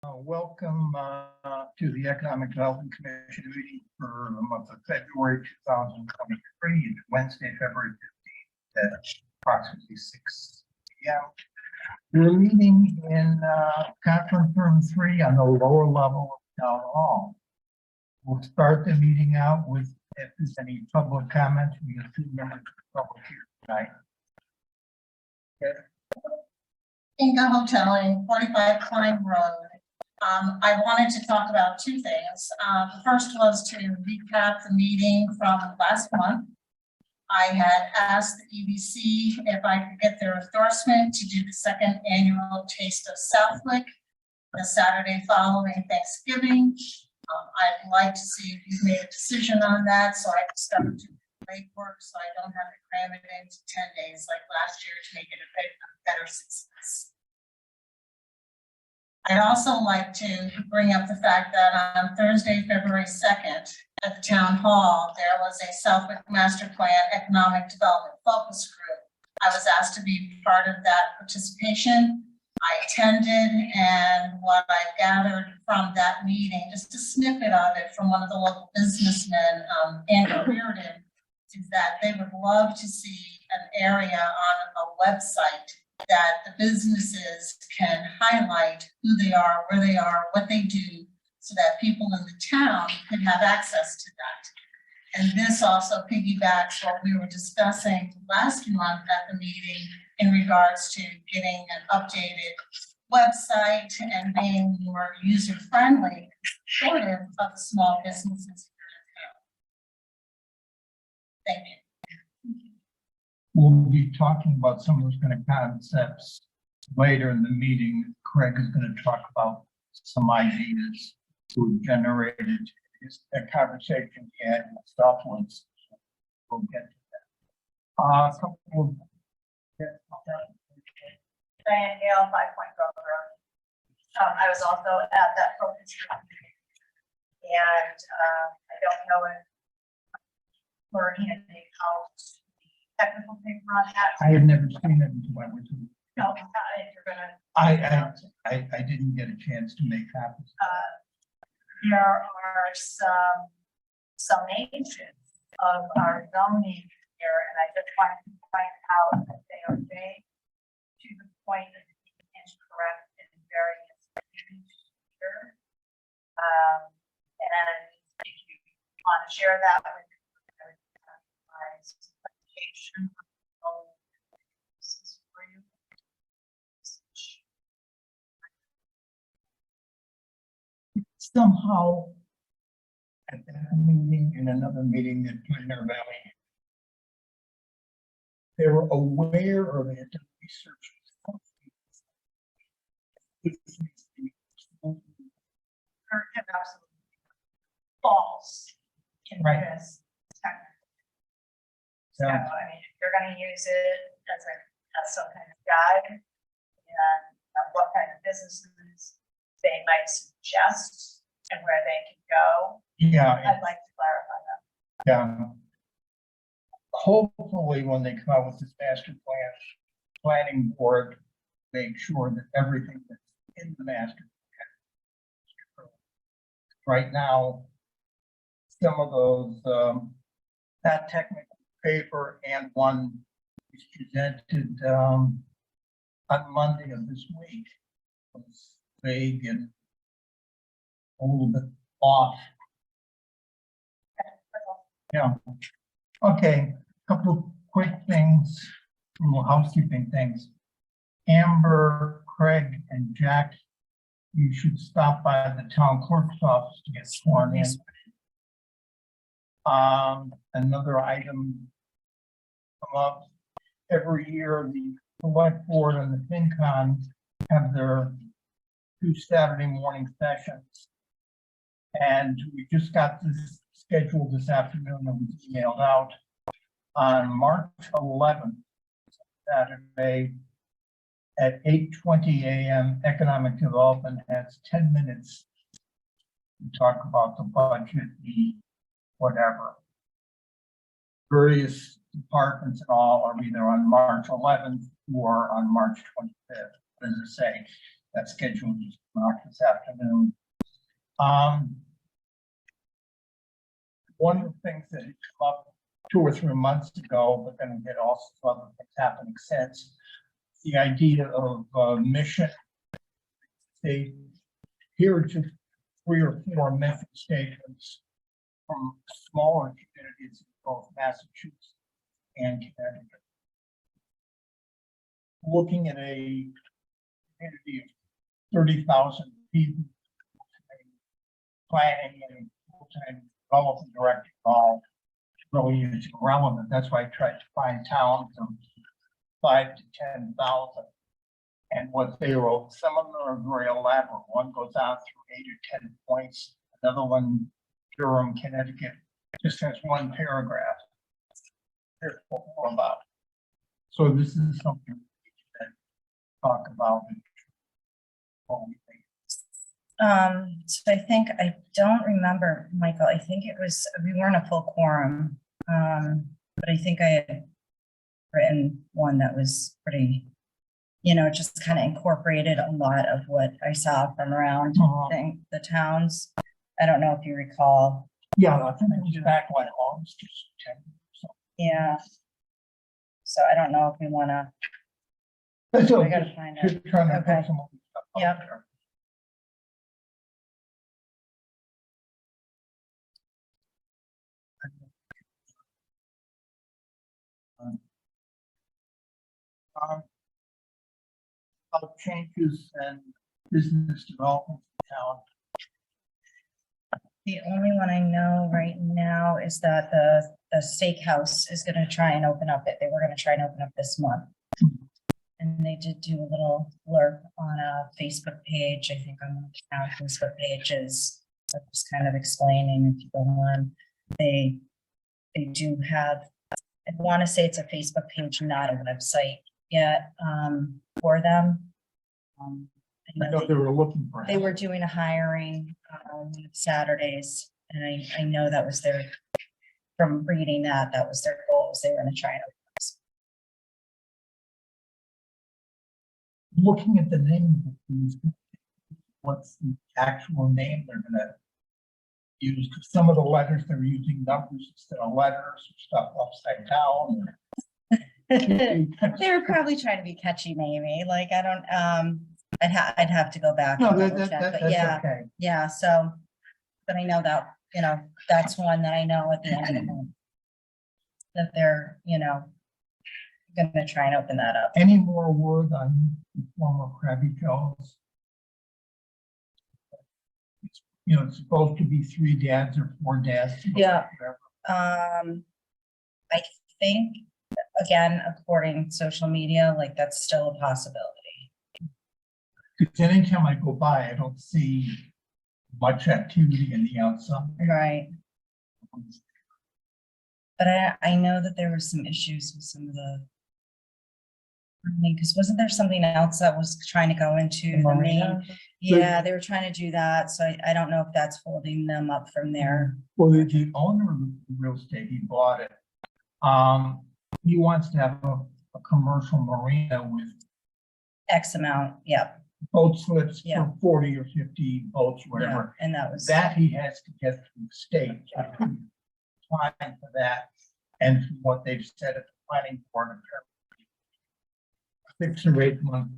Welcome to the Economic Development Commission meeting for the month of February 2023. It's Wednesday, February 15th at approximately 6 p.m. We're meeting in conference room 3 on the lower level of Town Hall. We'll start the meeting out with if there's any public comments. We have 2 members of the public here tonight. Inga Hotel in 45 Klein Road. I wanted to talk about 2 things. The first was to recap the meeting from last month. I had asked the EDC if I could get their endorsement to do the 2nd annual Taste of Southwick the Saturday following Thanksgiving. I'd like to see if you've made a decision on that, so I can start to do legwork so I don't have to cram it into 10 days like last year to make it a better success. I'd also like to bring up the fact that on Thursday, February 2nd, at the Town Hall, there was a Southwick Master Plan Economic Development Focus Group. I was asked to be part of that participation. I attended, and what I gathered from that meeting, just a snippet of it from one of the local businessmen, Andrew Reardon, is that they would love to see an area on a website that the businesses can highlight who they are, where they are, what they do, so that people in the town could have access to that. And this also piggybacks what we were discussing last month at the meeting in regards to getting an updated website and being more user-friendly, supportive of the small businesses here in town. Thank you. We'll be talking about some of those kind of concepts later in the meeting. Craig is going to talk about some ideas who generated a conversation he had with Southwoods. We'll get to that. Diane Gale, 5 Point Grove Road. I was also at that focus group meeting, and I don't know if we're handing out technical paper on that. I have never seen it until I went to. No, if you're gonna. I didn't get a chance to make copies. There are some summations of our zoning here, and I just wanted to point out that they are vague to the point of being incorrect in various areas here. And if you want to share that with Somehow at that meeting and another meeting at Pioneer Valley, they were aware of it and research. Absolutely false in Right. this technical. So, I mean, if you're going to use it as some kind of guide, and what kind of businesses they might suggest and where they can go, Yeah. I'd like to clarify that. Yeah. Hopefully, when they come out with this master plan, planning board make sure that everything that's in the master plan. Right now, some of those that technical paper and one is presented on Monday of this week was vague and a little bit off. Yeah. Okay. Couple of quick things, little housekeeping things. Amber, Craig, and Jack, you should stop by the town clerk's office to get sworn in. Another item come up every year. The select board and the FinCon have their 2 Saturday morning sessions, and we just got this scheduled this afternoon and was emailed out on March 11th, Saturday at 8:20 a.m. Economic Development has 10 minutes to talk about the budget, the whatever. Various departments and all are either on March 11th or on March 25th. As I say, that schedule is this afternoon. One of the things that had come up 2 or 3 months ago, but then we had also other things happening since, the idea of mission. They here are just 3 or 4 mission stations from smaller communities in both Massachusetts and Connecticut. Looking at a community of 30,000 people, planning and full-time development director all really is irrelevant. That's why I tried to find towns of 5 to 10,000. And what they wrote, some of them are very elaborate. One goes on through 8 or 10 points. Another one, Durham, Connecticut, just has 1 paragraph. Here's what we're about. So this is something we can talk about. So I think, I don't remember, Michael, I think it was, we weren't a full quorum. But I think I had written one that was pretty, you know, just kind of incorporated a lot of what I saw from around the towns. I don't know if you recall. Yeah, I think it was back like August or September. So Yeah. So I don't know if we wanna, that's I gotta find it. just trying to Okay. put some of the stuff out Yep. there. About changes and business development in town. The only one I know right now is that the steakhouse is gonna try and open up they were gonna try and open up this month. And they did do a little blurb on a Facebook page, I think on one of the town Facebook pages, just kind of explaining if you go on. They do have, I wanna say it's a Facebook page, not a website yet, for them. I I know know they were looking for. they were doing a hiring Saturdays, and I know that was their, from reading that was their goals. They were gonna try and open this. Looking at the name of these, what's the actual name they're gonna use? 'Cause some of the letters, they're using numbers instead of letters, or stuff upside down. They were probably trying to be catchy, maybe, like, I don't, I'd have to go back. No, and that, double that, check, that, but that's yeah, okay. yeah, so, but I know that, you know, that's one that I know at the end of the month. That they're, you know, gonna try and open that up. Any more word on the former Krabby Joe's? You know, it's supposed to be 3 dads or 4 dads. Yeah. whatever. I think, again, according to social media, like, that's still a possibility. Because anytime I go by, I don't see much activity in the outside. Right. But I know that there were some issues with some of the, I mean, because wasn't there something else that was trying to go into the main? Yeah, they were trying to do that, so I don't know if that's holding them up from there. Well, the owner of the real estate, he bought it. He wants to have a commercial marina with X amount, yep, boat slips Yeah. for 40 or 50 boats, yeah, whatever. and that was, That he has to get through the state. Applying for that, and from what they've said at the planning board, 6 or 8 months.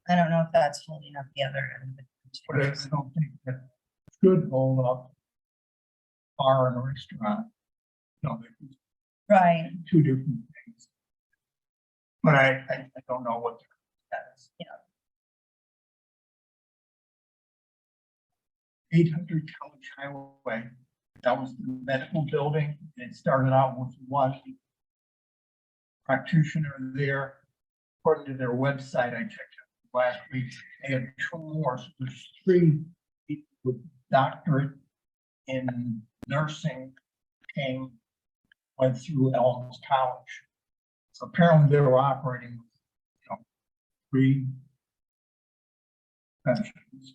I don't know if that's holding up the other end. But I don't think that should hold up bar and restaurant. No, they're Right, 2 different things. But I don't know what that is. Yeah. 800 College Highway, that was the medical building. It started out with 1 practitioner there. According to their website, I checked it last week, they had 2 more, so there's 3 people with doctorate in nursing went through Elms College. So apparently they were operating, 3 professions.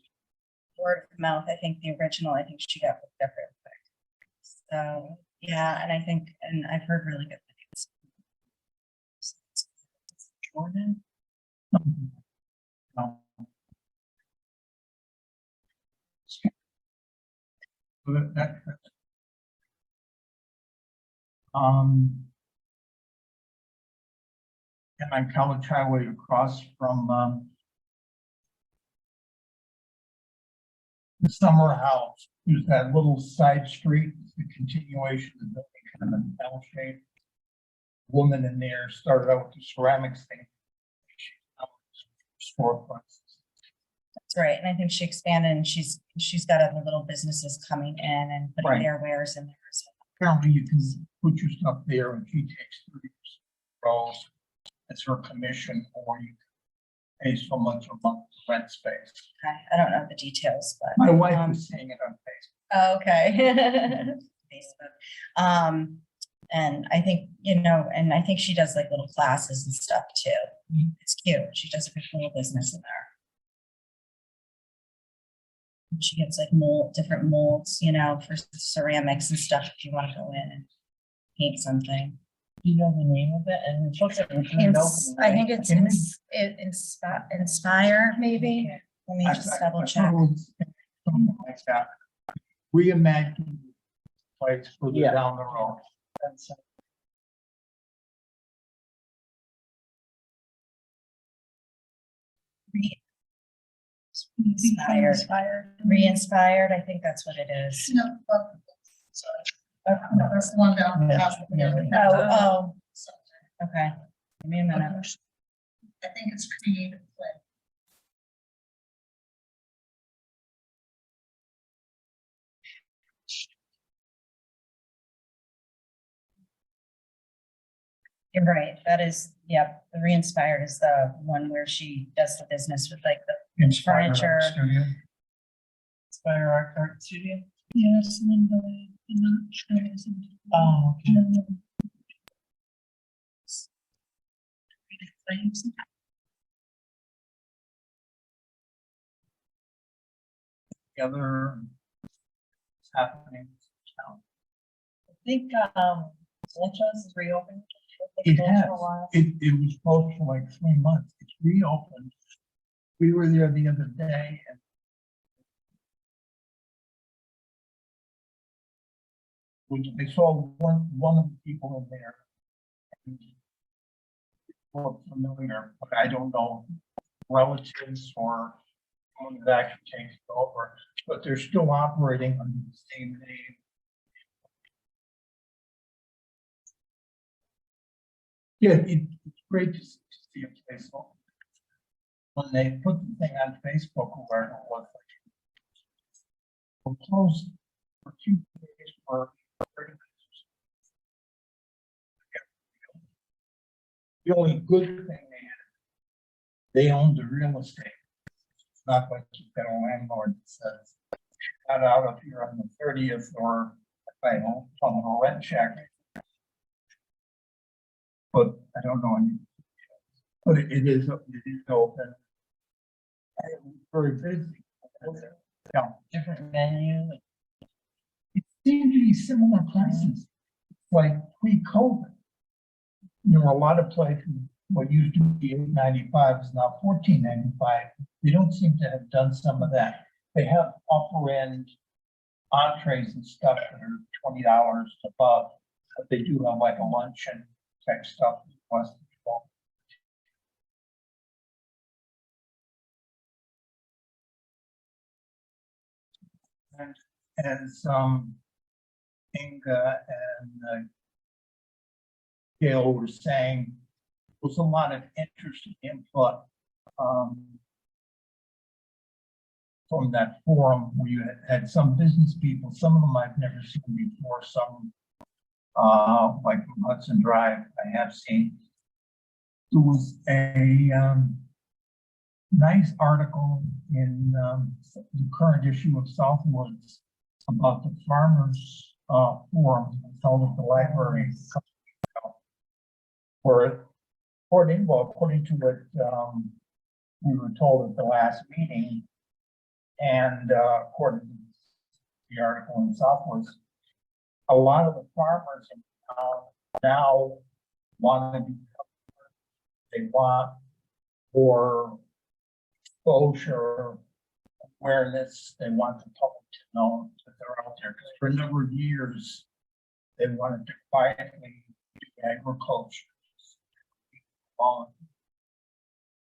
word of mouth, I think the original, I think she got picked up real quick. So, yeah, and I think, and I've heard really good things. Jordan? No. So um, and on College Highway across from, the summer house, there's that little side street, the continuation of the building, kind of L shape. Woman in there started out with the ceramics thing. Storefronts. That's right, and I think she expanded and she's got other little businesses coming in and putting Right. their wares in there. So Apparently you can put your stuff there and she takes 30 rows. It's her commission, or you pay so much a month to rent space. I don't know the details, but. My wife was saying it on Facebook. Oh, okay. Facebook. And I think, and I think she does like little classes and stuff too. Mhm. It's cute. She does a cool business in there. She gets like different molds, for ceramics and stuff if you want to go in and paint something. Do you know the name of it? And it's supposed to be I think it's Inspire, maybe. Let me just double check. Something like that. Reimagine place further Yeah. down the road. That's Re-inspired, I think that's what it is. No, sorry. No, that's the one down. Yeah. past the other. Oh, So, okay. Give me a minute. I think it's Creative Play. You're right. That is, yep, the Re-inspired is the one where she does the business with like the Inspire furniture. Studio. Inspire Art Studio. Yes, and then the not Oh, okay. The other is happening. now. I think, Sanchez is reopened. It Closed has. for a while. It was closed for like 3 months. It's reopened. We were there the other day and I saw one of the people in there. And looked familiar, but I don't know relatives or someone that actually takes it over, but they're still operating under the same name. Yeah, it's great to see a place open. When they put the thing on Facebook, where it was like, we're closed for 2 days for 30 minutes. The only good thing they own the real estate. It's not like you've got a landlord that says, not out of here on the 30th, or if I own from a rent check. But I don't know any. But it is open. And it was very busy. Yeah. Different menu. It seemed to be similar places, like pre-COVID. There were a lot of places, what used to be $8.95 is now $14.95. They don't seem to have done some of that. They have upper end entrees and stuff that are $20 above, but they do have like a luncheon type stuff. Plus, and as Inga and Gail were saying, there was a lot of interest and input from that forum where you had some business people, some of them I've never seen before, some like Hudson Drive I have seen. There was a nice article in the current issue of Southwoods about the farmers forum held at the library. Where according to what we were told at the last meeting, and according to the article in Southwoods, a lot of the farmers in town now want to be, they want more exposure, awareness, they want the public to know that they're out there, because for a number of years, they wanted to quietly do agriculture. All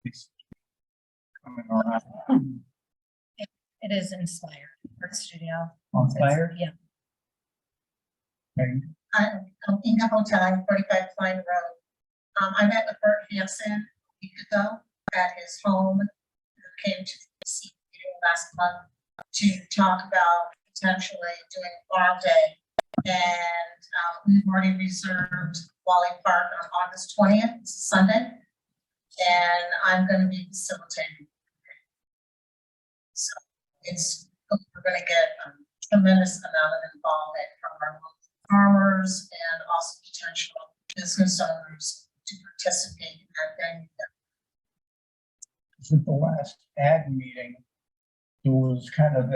it's coming around. It is Inspired Art Studio. Inspired? Yeah. And I'm in the hotel, 45 Klein Road. I met with Bert Hansen a week ago at his home. He came to the DC meeting last month to talk about potentially doing a farm day. And we've already reserved Wally Park on August 20th, it's a Sunday. And I'm gonna be facilitating. So we're gonna get a tremendous amount of involvement from our local farmers and also potential business owners to participate in that venue. at the last ag meeting, there was kind of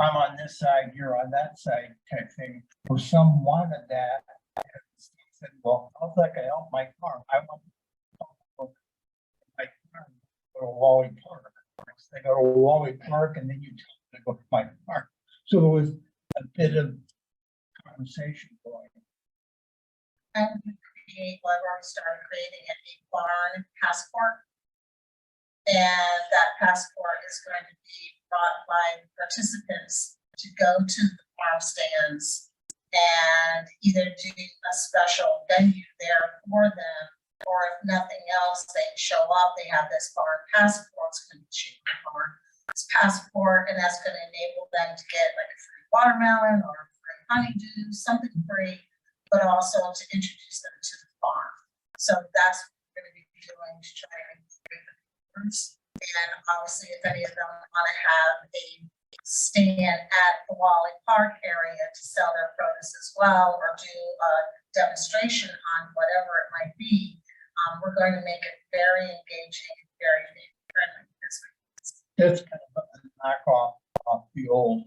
I'm on this side, you're on that side type thing, or some wanted that. And said, well, how's that gonna help my farm? I want to help my farm, go to Wally Park. They go to Wally Park and then you tell them to go to my farm. So there was a bit of conversation going. And I've already started creating a barn passport. And that passport is going to be brought by participants to go to the farm stands and either do a special venue there for them, or if nothing else, they show up, they have this barn passport, it's going to be barn, this passport, and that's going to enable them to get like a free watermelon or a free honeydew, something free, but also to introduce them to the farm. So that's what we're going to be doing to try and integrate the farmers. And obviously, if any of them want to have a stand at the Wally Park area to sell their produce as well, or do a demonstration on whatever it might be, we're going to make it very engaging, very friendly this week. That's kind of a knockoff of the old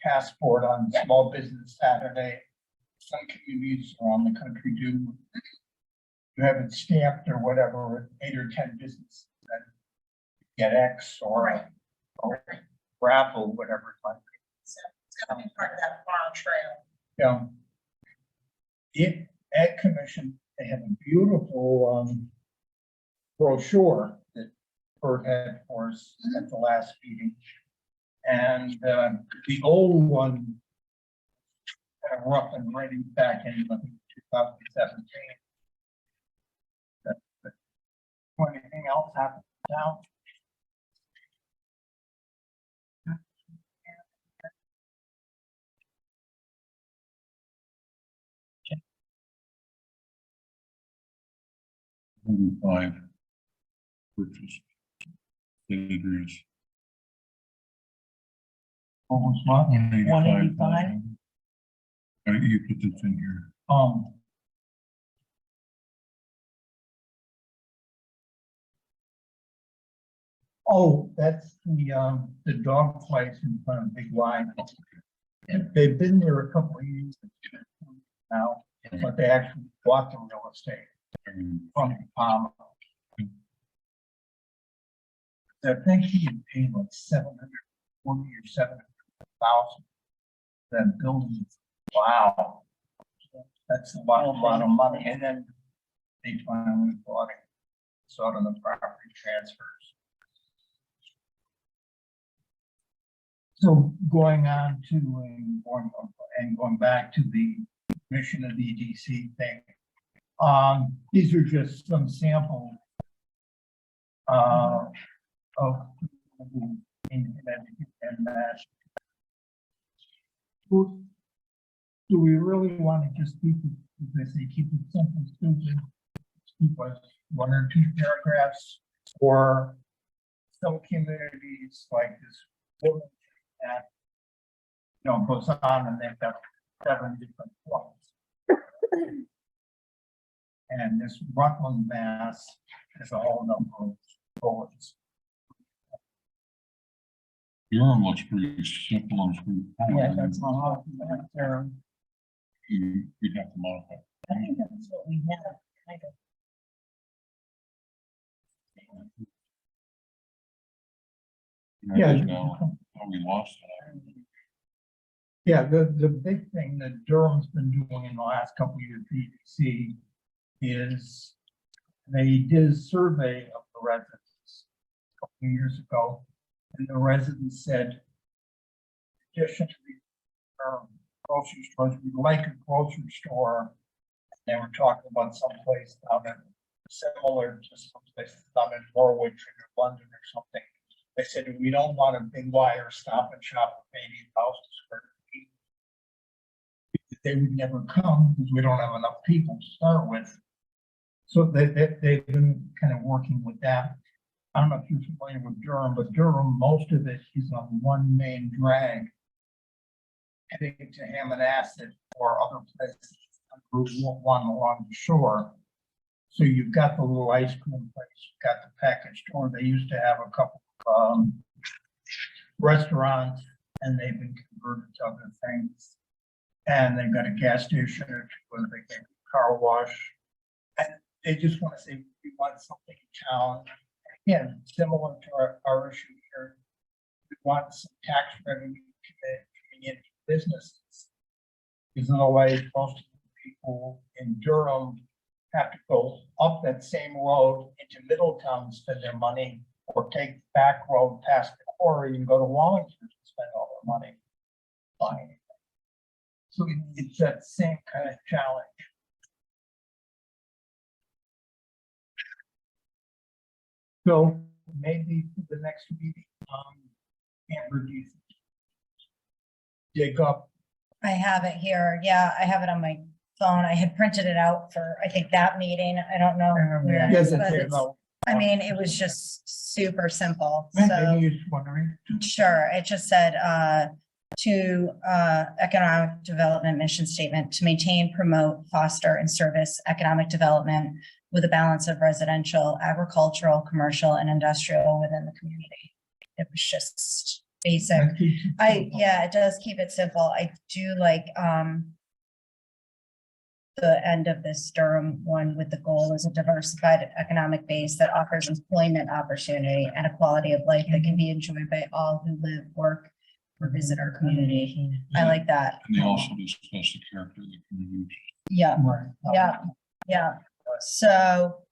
passport on Small Business Saturday. Some communities around the country do. You have it stamped or whatever with 8 or 10 businesses that get X or raffle, whatever it might be. So it's going to be part of that farm trail. The Ag Commission, they have a beautiful brochure that Bert had for us at the last meeting. And the old one, kind of rough and ready back in 2017. Anything else happen now? Five purchase figures. Almost what? 185. You put this in here. Oh, that's the dog place in front of Big Y. They've been there a couple of years now, but they actually bought the real estate from Palmer. I think he paid like 740 or 700,000. That building, wow, that's a lot of money. And then they finally bought it, sort of the property transfers. So going on to going back to the mission of the EDC thing. These are just some samples of in Connecticut and Mass. Do we really want to just keep it, as they say, keep it simple, stupid, keep us 1 or 2 paragraphs, or some communities like this woman that goes on and they've got 7 different points. And this Rutland, Mass is a whole number of bullets. Durham looks pretty simple and straightforward. Yeah, that's not there. You'd have to modify. I think that's what we have, kind of. Yeah. Now, how we lost it. Yeah, the big thing that Durham's been doing in the last couple of years, PDC, is they did a survey of the residents a couple of years ago, and the residents said, in addition to the grocery stores, we like a grocery store. They were talking about someplace down in, similar to someplace down in Norwich or London or something. They said, we don't want a big wire stop and shop of 80,000 square feet. They would never come because we don't have enough people to start with. So they've been kind of working with that. I don't know if you're familiar with Durham, but Durham, most of it is on one main drag heading to Hammonasset or other places on Route 1 along the shore. So you've got the little ice cream place, you've got the package store. They used to have a couple of restaurants, and they've been converted to other things. And they've got a gas station or two, and they get a car wash. And they just want to say, we want something in town. Again, similar to our issue here, we want some tax revenue coming into businesses. Because otherwise, most of the people in Durham have to go up that same road into Middletown to spend their money, or take the back road past the quarry and go to Wallingford to spend all their money buying anything. So it's that same kind of challenge. So maybe for the next meeting, Amber, do you dig up? I have it here. Yeah, I have it on my phone. I had printed it out for, I think, that meeting. I don't know. where it Yes, is, it's but there, it's- no. I mean, it was just super simple. Maybe So you're just wondering. sure, it just said, to economic development mission statement, to maintain, promote, foster, and service economic development with a balance of residential, agricultural, commercial, and industrial within the community. It was just basic. That keeps it simple. Yeah, it does keep it simple. I do like, the end of this Durham one with the goal is a diversified economic base that offers employment opportunity and a quality of life that can be enjoyed by all who live, work, or visit our community. I like that. And they also discuss the character of the community. Yeah, Right. yeah, yeah. So,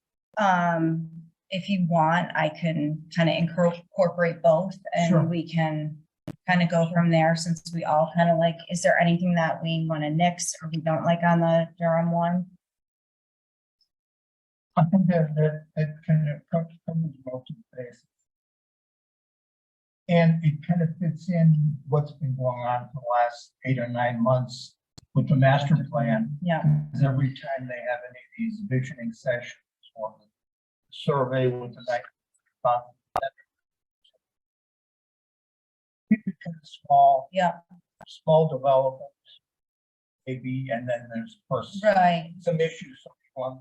if you want, I can kind of incorporate both Sure. and we can kind of go from there, since we all kind of like, is there anything that we want to nix or we don't like on the Durham one? I think that kind of covers most of the bases. And it kind of fits in what's been going on for the last 8 or 9 months with the master plan. Yeah, Because every time they have any of these visioning sessions or the survey with the night, keep it kind of small development, maybe, and then there's of course right. some issues on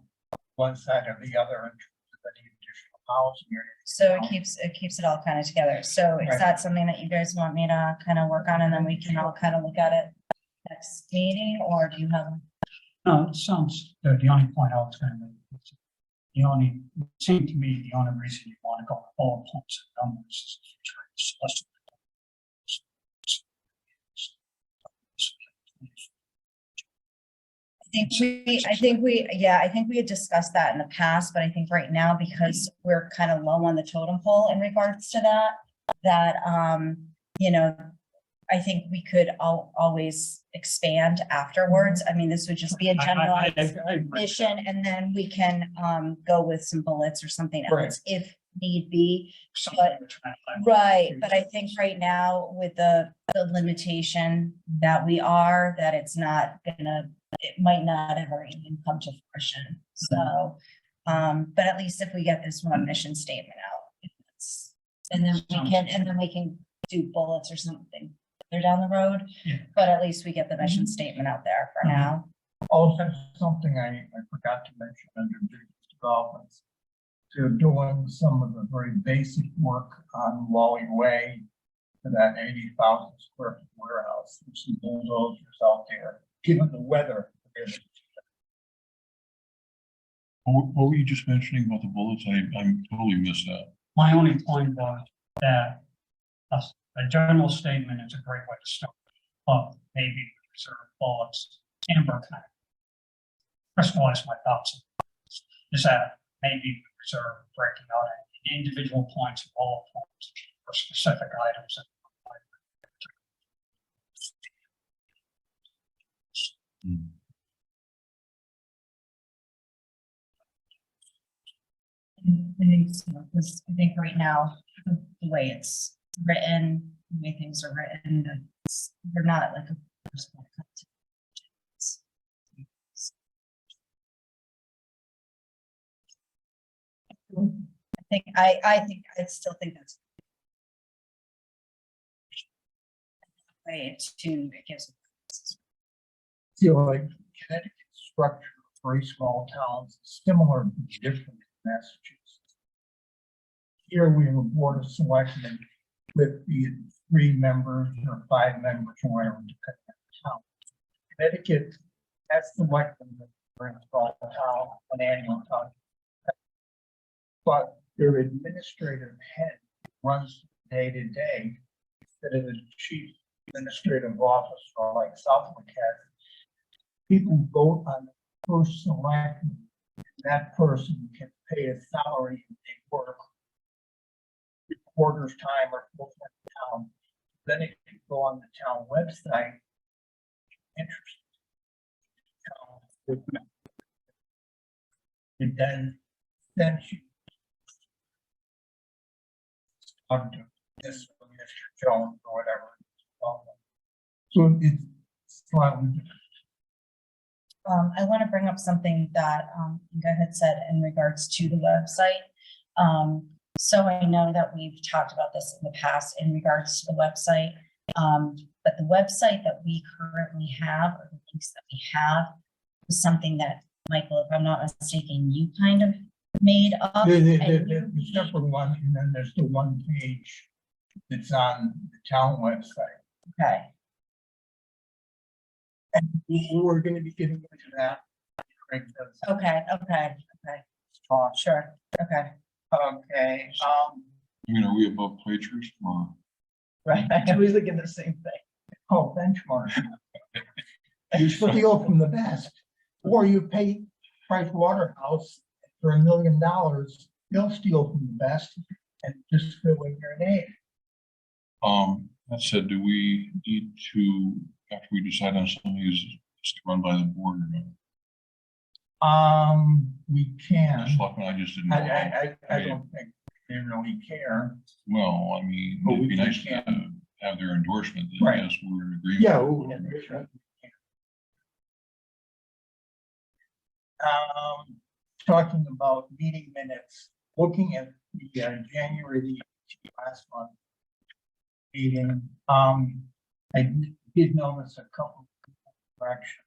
one side or the other in terms of any additional housing or anything. So it keeps it all kind of together. So is Right. that something that you guys want me to kind of work on, and then we can all kind of look at it next meeting, or do you have? No, it sounds, the only point I was gonna make, is the only, it seemed to me, the only reason you wanna go all points and numbers is to try to suss it. I think we had discussed that in the past, but I think right now, because we're kind of low on the totem pole in regards to that, you know, I think we could always expand afterwards. I mean, this would just be a generalized I mission, and then we can, go with some bullets or something else if need be. Right, but I think right now with the limitation that we are, that it's not gonna, it might not ever even come to fruition. So, but at least if we get this one mission statement out, and then we can do bullets or something further down the road. Yeah. But at least we get the mission statement out there for now. Also, something I forgot to mention under business developments. They're doing some of the very basic work on Wally Way for that 80,000 square foot warehouse. There's some bulldozers out there, given the weather. What were you just mentioning about the bullets? I totally missed that. My only point was that a general statement is a great way to start. but maybe reserve bullets, Amber kind of crystallize my thoughts. Is that maybe we reserve breaking out any individual points of all points for specific items. Hmm. I think so, because I think right now, the way it's written, the way things are written, they're not like a personal contact. I still think that's. Way it gives. Feel like Connecticut's structure of very small towns is similar but different in Massachusetts. Here we have a board of selectmen with the 3 members or 5 members or whatever, depending on the town. Connecticut has selectmen that are in a small town, an annual town. But their administrative head runs day to day instead of the chief administrative officer like Southwick has. People vote on the first selectman. That person can pay a salary if they work 3/4 time or full-time town. Then if you go on the town website, interesting. It then sends you on to this from Mr. Jones or whatever. So it's slightly different. I want to bring up something that Inga had said in regards to the website. So I know that we've talked about this in the past in regards to the website. But the website that we currently have, or the links that we have, is something that, Michael, if I'm not mistaken, you kind of made up. There's a separate one, and then there's the one page that's on the town website. Okay, And we're gonna be getting into that. Craig does okay, talk. sure, okay. Okay, I mean, are we above plagiarism or? Right, I was thinking the same thing. oh, benchmark. You steal from the best, or you pay Price Waterhouse for $1 million, they'll steal from the best and just fill in your name. That said, do we need to, after we decide on something, is to run by the board or not? We can. Selectmen, I just didn't know. I don't think they really care. Well, I mean, But it'd we be nice to can. have their endorsement that Right. yes, we're in agreement. Yeah. Talking about meeting minutes, looking at the January the 18th last month meeting, I did notice a couple of corrections.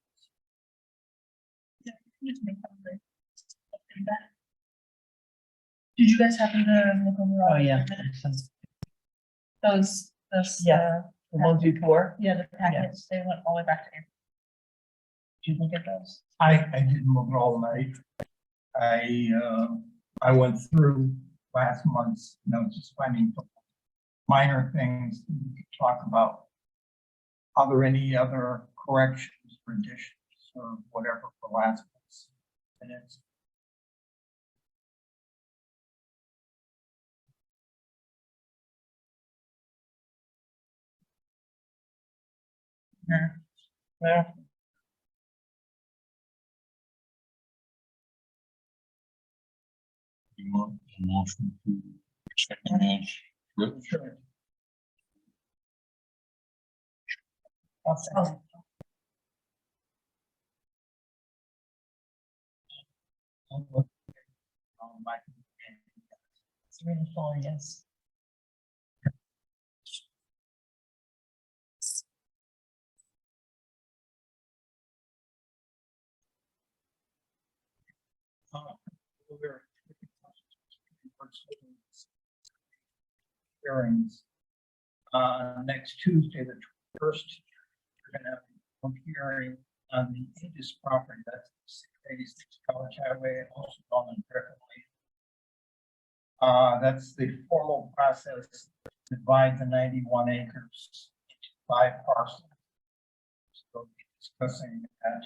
Did you guys happen to look over? Oh, yeah. Those, Yeah. The ones before? yeah, the packets, they went all the way back to April. Did you look at those? I didn't look all night. I went through last month's, just finding minor things that we could talk about. Are there any other corrections or additions or whatever for last month's minutes? Yeah. You want a motion to accept them as written? Sure. Oh, it's really full, yes. Hearings. Next Tuesday, the 21st, we're gonna have a hearing on the Aegis property, that's 686 College Highway, also known as Griffin Lane. That's the formal process to divide the 91 acres into 5 parcels. we'll be discussing that.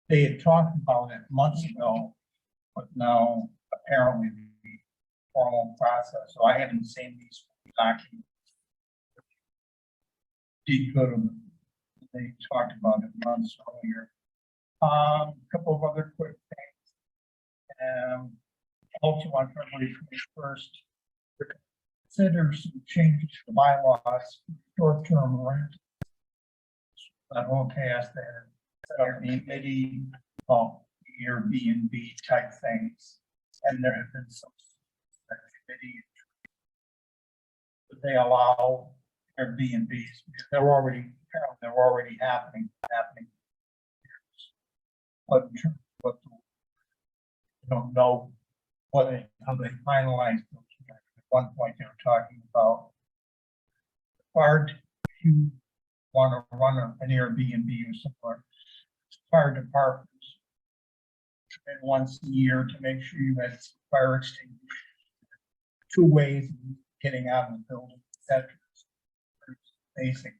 They had talked about it months ago, but now apparently the formal process, so I haven't seen these documents. Did go to them. They talked about it months earlier. Couple of other quick things. Also on February 21st, consider some changes to the bylaws, short-term rent. That whole cast there, Airbnb, Airbnb type things, and there have been some committee. They allow Airbnbs because they're already happening. But in terms of what I don't know how they finalized those. At one point, they were talking about required if you want to run an Airbnb or somewhere, fire departments and once a year to make sure you had fire extinguisher. 2 ways of getting out of the building, etc. Basic.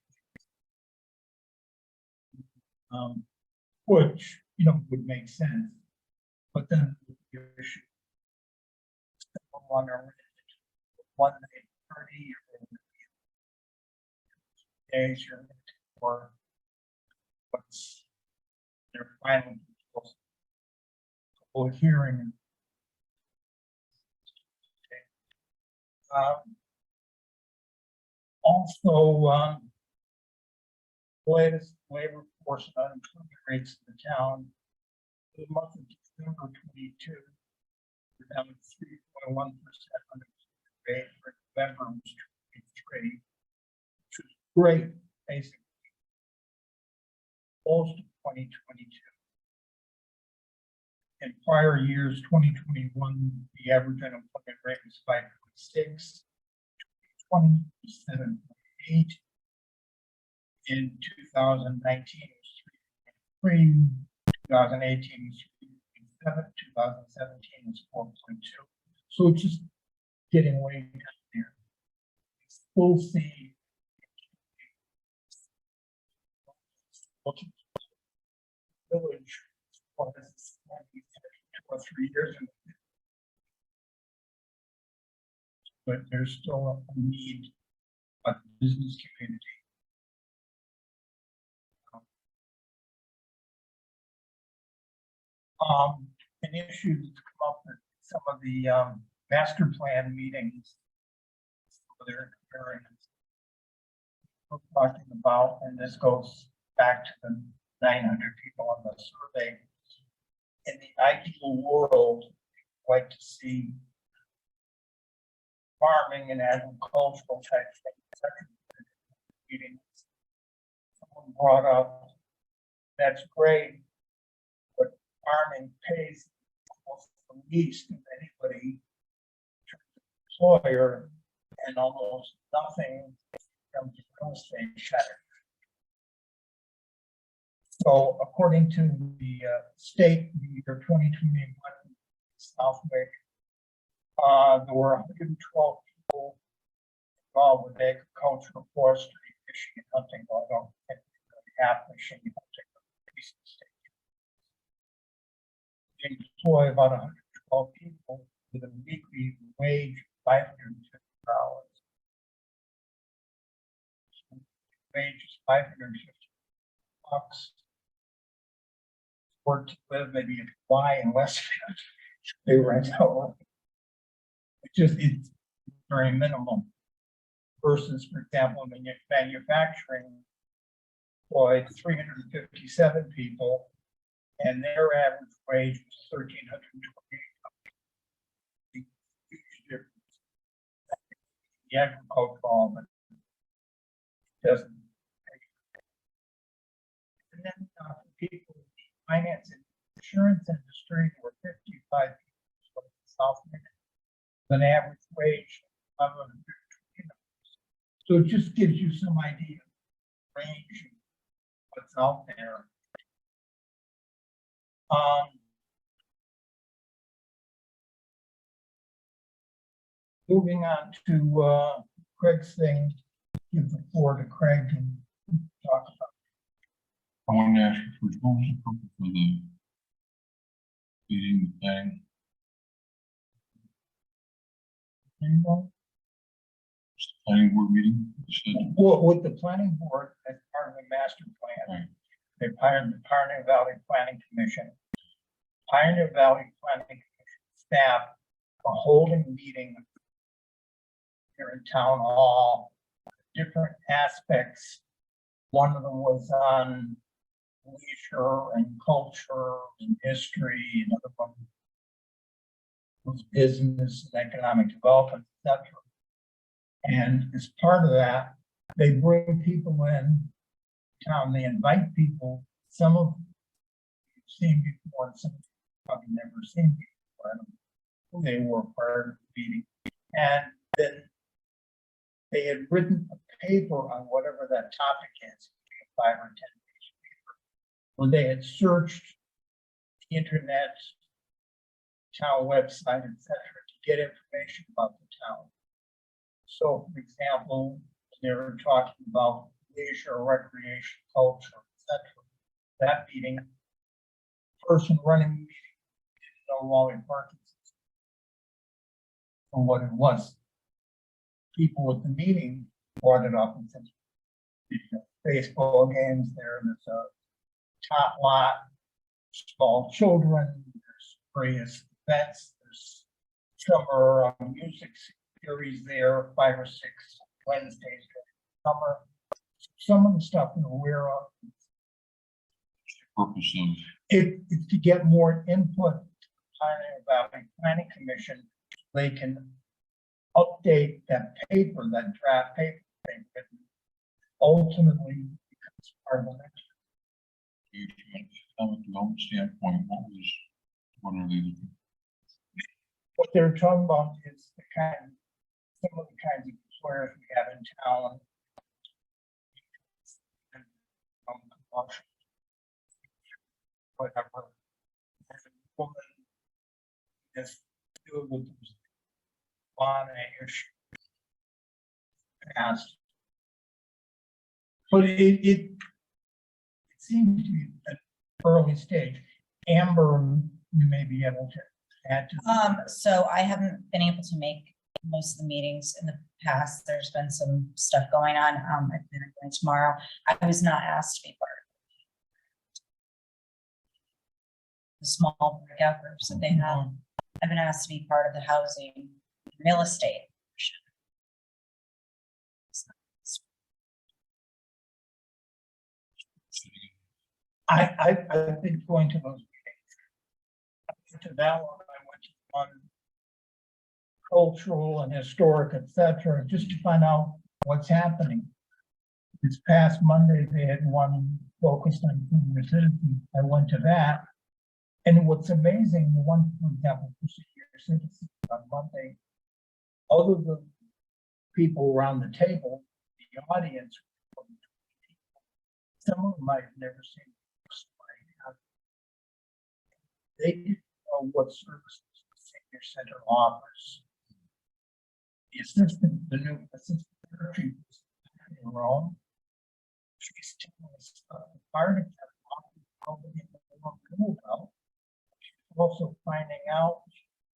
Which, would make sense. But then the issue. One day, 30 days, or what's their final hearing. Also, latest labor force and unemployment rates in the town. For the month of December 22, we're down to 3.1% unemployment rate. For November was 23, which is great, basically. Most of 2022. In prior years, 2021, the average unemployment rate was 5.6, 27.8. In 2019, it was 3.3, 2018 was 3.7, 2017 was 4.2. So it's just getting way down there. We'll see. Village, well, this is 2 or 3 years, but there's still a need of the business community. An issue that's come up in some of the master plan meetings. They're talking about, and this goes back to the 900 people on the survey. In the ideal world, I'd like to see farming and agricultural type things. Meetings. Someone brought up, that's great, but farming pays almost the least of anybody, employer, and almost nothing from the real estate sector. So according to the state, the year 2021 Southwick, there were 112 people involved with agricultural, forestry, fishing, and hunting. Well, I don't think they have fishing and hunting. They employ about 112 people with a weekly wage of $550. Wage is $550. Or to live maybe in Hawaii and Westfield, they rent out. It's very minimal. Versus, for example, in manufacturing, employed 357 people, and their average wage was $1,328. Huge difference. The agricultural, but it doesn't. And then people in the finance and insurance industry were 55 people in South America, an average wage of $150. So it just gives you some idea of range of what's out there. Moving on to Craig's thing, give the floor to Craig and talk about. I want to ask you, first, what was the purpose for the meeting, the planning? Just the planning board meeting? You said? Well, with the planning board as part of the master plan, Right. they hired the Pioneer Valley Planning Commission. Pioneer Valley Planning Commission staff are holding meetings here in town hall, different aspects. One of them was on leisure and culture and history, another one was business and economic development, etc. And as part of that, they bring people in town, they invite people, some of you've seen before, and some of you probably never seen before. I don't know who they were prior to the meeting. And then they had written a paper on whatever that topic is, 5 or 10 page paper, where they had searched the internet, town website, etc., to get information about the town. So, for example, they were talking about leisure, recreation, culture, etc. That meeting, person running the meeting didn't know Wally Parkinson's or what it was. People at the meeting brought it up and said, baseball games there's a tot lot, small children, there's various events, there's summer music series there, 5 or 6 Wednesdays during summer. Some of the stuff I'm aware of, Purpose of, it's to get more input to the Pioneer Valley Planning Commission. They can update that paper, that draft paper they've written, ultimately becomes part of the next. from an economic development standpoint, what are they looking? What they're talking about is some of the kinds of employers we have in town. Whatever. And the woman is still with on a issue. Past. But it seems to be an early stage. Amber, you may be able to add to. So I haven't been able to make most of the meetings in the past. There's been some stuff going on. I've been going tomorrow. I was not asked to be part of the small breakout groups that they have. I've been asked to be part of the housing and real estate. I've been going to those meetings. I went to that one, I went to one cultural and historic, etc., just to find out what's happening. This past Monday, they had one focused on senior citizens. I went to that. And what's amazing, the one, for example, for senior citizens on Monday, other than people around the table, the audience, some of them I've never seen. They didn't know what services the senior center offers. The new assistant secretary in Rome, she's telling us the fire department about. She's also finding out at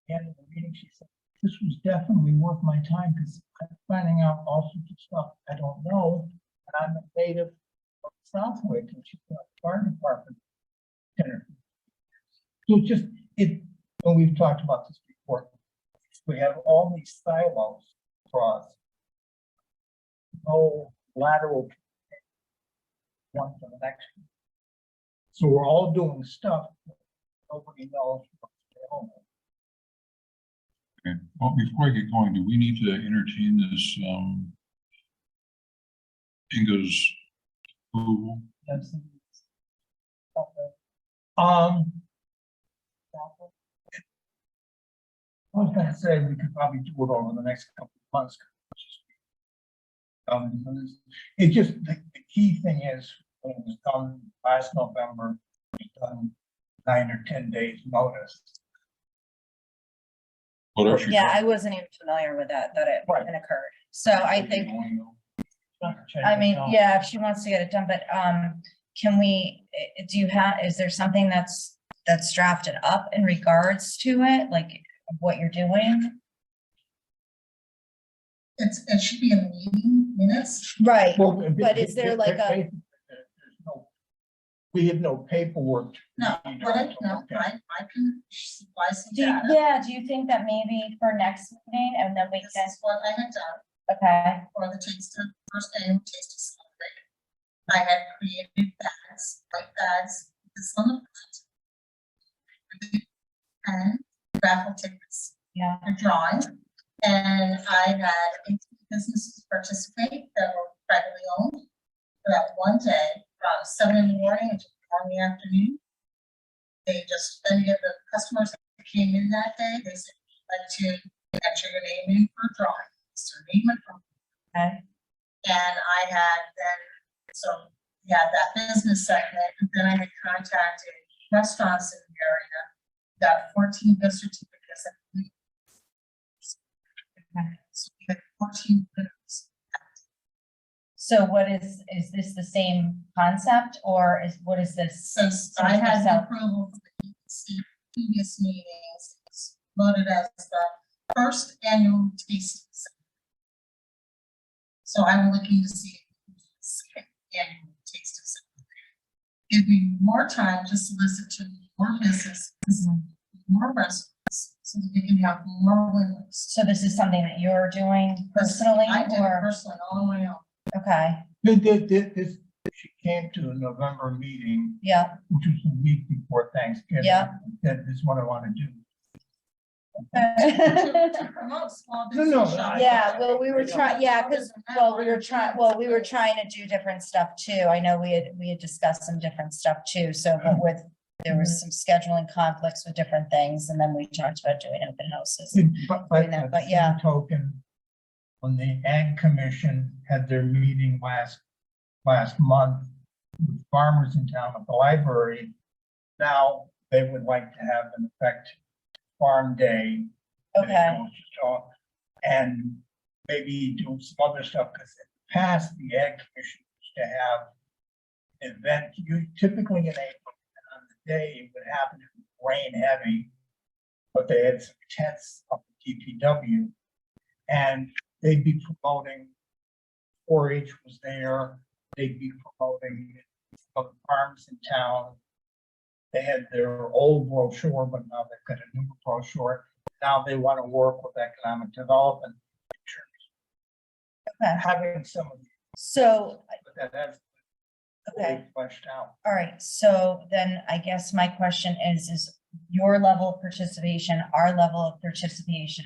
the end of the meeting, she said, this was definitely worth my time because I'm finding out all sorts of stuff I don't know. And I'm a native of Southwick, and she's got a fire department center. So just when we've talked about this before, we have all these silos across, no lateral one to the next. So we're all doing stuff, but nobody knows what's going on. Okay, well, before I get going, do we need to entertain this, Inga's approval? I was gonna say we could probably do it over the next couple of months. It just, the key thing is, when it was done last November, it was done 9 or 10 days notice. What else you Yeah, got? I wasn't even familiar with that it Right. even occurred. So I think, I mean, yeah, if she wants to get it done, but, can we, do you have, is there something that's drafted up in regards to it, like what you're doing? It should be in the meeting minutes. Right. Well, But is there like a- We have no paperwork. No, but I can supply some data. Yeah, do you think that maybe for next meeting and then we This can, is what I had done okay, for the taste of, first annual taste of celebrate. I had created bags, white bags, this on the front. And raffle tickets. yeah, A drawing, and I had 18 businesses participate that were privately owned for that one day, from 7 in the morning until 4 in the afternoon. They just, any of the customers that came in that day, they said, "We'd like to enter your name in for a drawing." So name and phone. okay, And I had then, so we had that business segment, and then I had contacted restaurants in the area, got 14 gift certificates. So we had 14 winners. so what is this the same concept, or what is this? Since I had the approval for the EDC previous meetings, it's voted as the first annual taste. So I'm looking to see if we can do the second annual taste of Celebrate. Give me more time to solicit to more businesses, more restaurants, so that we can have more winners. So this is something that you're doing personally, I did it or, personally, all on my own. okay, She came to the November meeting, yeah, which was a week before Thanksgiving. Yeah. That is what I want to do. To promote small No, business. no, shops. Yeah, well, we were trying, yeah, because, we were trying to do different stuff too. I know we had discussed some different stuff too, so, but there was some scheduling conflicts with different things, and then we talked about doing open houses. But Doing that, at but the yeah. same token, when the Ag Commission had their meeting last month with farmers in town at the library, now they would like to have an effect farm day. and it Okay, goes to- And maybe do some other stuff, because in the past, the Ag Commission used to have an event, you typically in April, and on the day it would happen to rain heavy, but they had some tents up at DPW, and they'd be promoting, 4-H was there, they'd be promoting other farms in town. They had their old brochure, but now they've got a new brochure. Now they want to work with economic development in terms okay, of having some of so, that has okay. fleshed out. All right, so then I guess my question is your level of participation, our level of participation,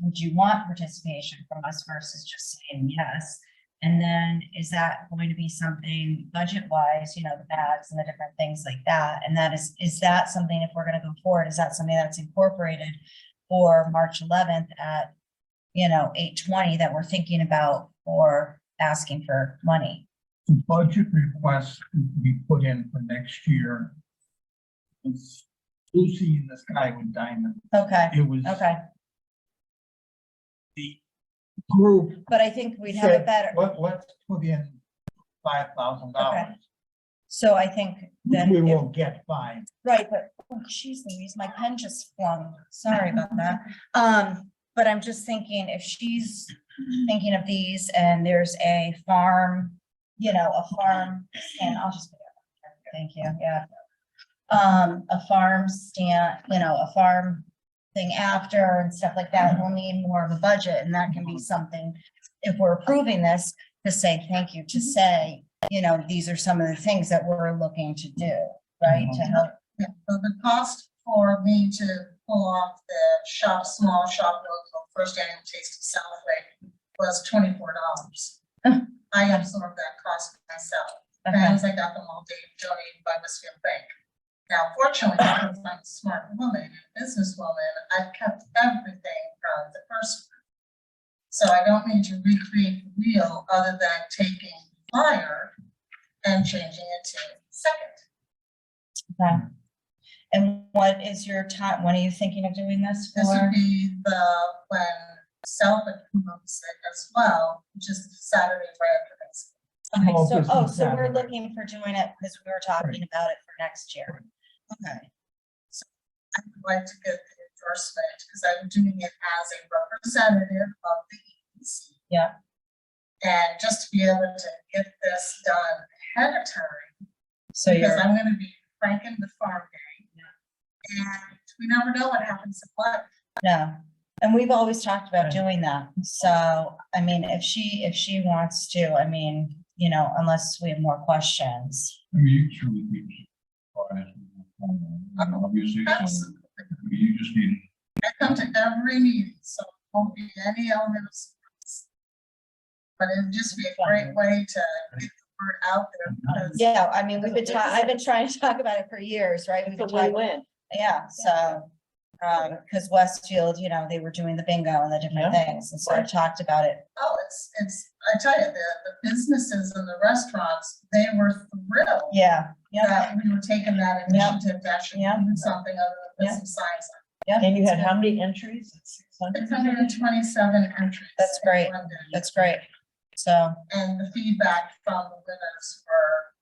would you want participation from us versus just saying yes? And then is that going to be something budget wise, the bags and the different things like that? And that is that something, if we're gonna go forward, is that something that's incorporated for March 11th at, 8:20 that we're thinking about for asking for money? The budget request to be put in for next year was Lucy in the Sky with Diamond. Okay, It was okay, the group but I think we'd have a said, better, let's put in $5,000. so I think Which then. we if- won't get by. Right, but, oh, geez, Louise, my pen just flung. Sorry about that. But I'm just thinking, if she's thinking of these and there's a farm, a farm stand, I'll just. Thank you, yeah. A farm stand, a farm thing after and stuff like that, we'll need more of a budget, and that can be something, if we're approving this, to say, thank you, to say, these are some of the things that we're looking to do, right, to help. Yeah, so the cost for me to pull off the small shop logo, first annual taste of Celebrate, was $24. I absorbed that cost myself, Okay. and I got them all donated by Westfield Bank. Now, fortunately, because I'm a smart woman and businesswoman, I've kept everything from the first group. So I don't need to recreate the wheel other than taking the flyer and changing it to second. Okay. And what is your time, when are you thinking of doing this This for? would be when Southwick promotes it as well, which is Saturday right after Thanksgiving. Oh, Okay, this so, is so we're Saturday. looking for doing it because we were talking about it for next year. Okay, I would like to get the endorsement because I'm doing it as a representative of the EDC. yeah, And just to be able to get this done ahead of time, so because you're, I'm gonna be cranking the farm day. And we never know what happens in life. no, and we've always talked about doing that. So, I mean, if she wants to, I mean, you know, unless we have more questions. I mean, you surely be surprised. Obviously, so, Absolutely. I mean, you just need, I come to every meeting, so it won't be any element of surprise. But it'd just be a great way to get the word out there because Yeah, I mean, I've been trying to talk about it for years, right? We've It's a been talking- win-win. Yeah, so, because Westfield, you know, they were doing the bingo and the different Yeah. things, and so I talked about it. I tell you, the businesses and the restaurants, they were thrilled Yeah, yeah, that we were taking that initiative to actually Yeah. do something other than Yeah. put some signs on. yeah. And you had how many entries? 600? 627 entries. That's great. in London. That's great. So, And the feedback from the winners were,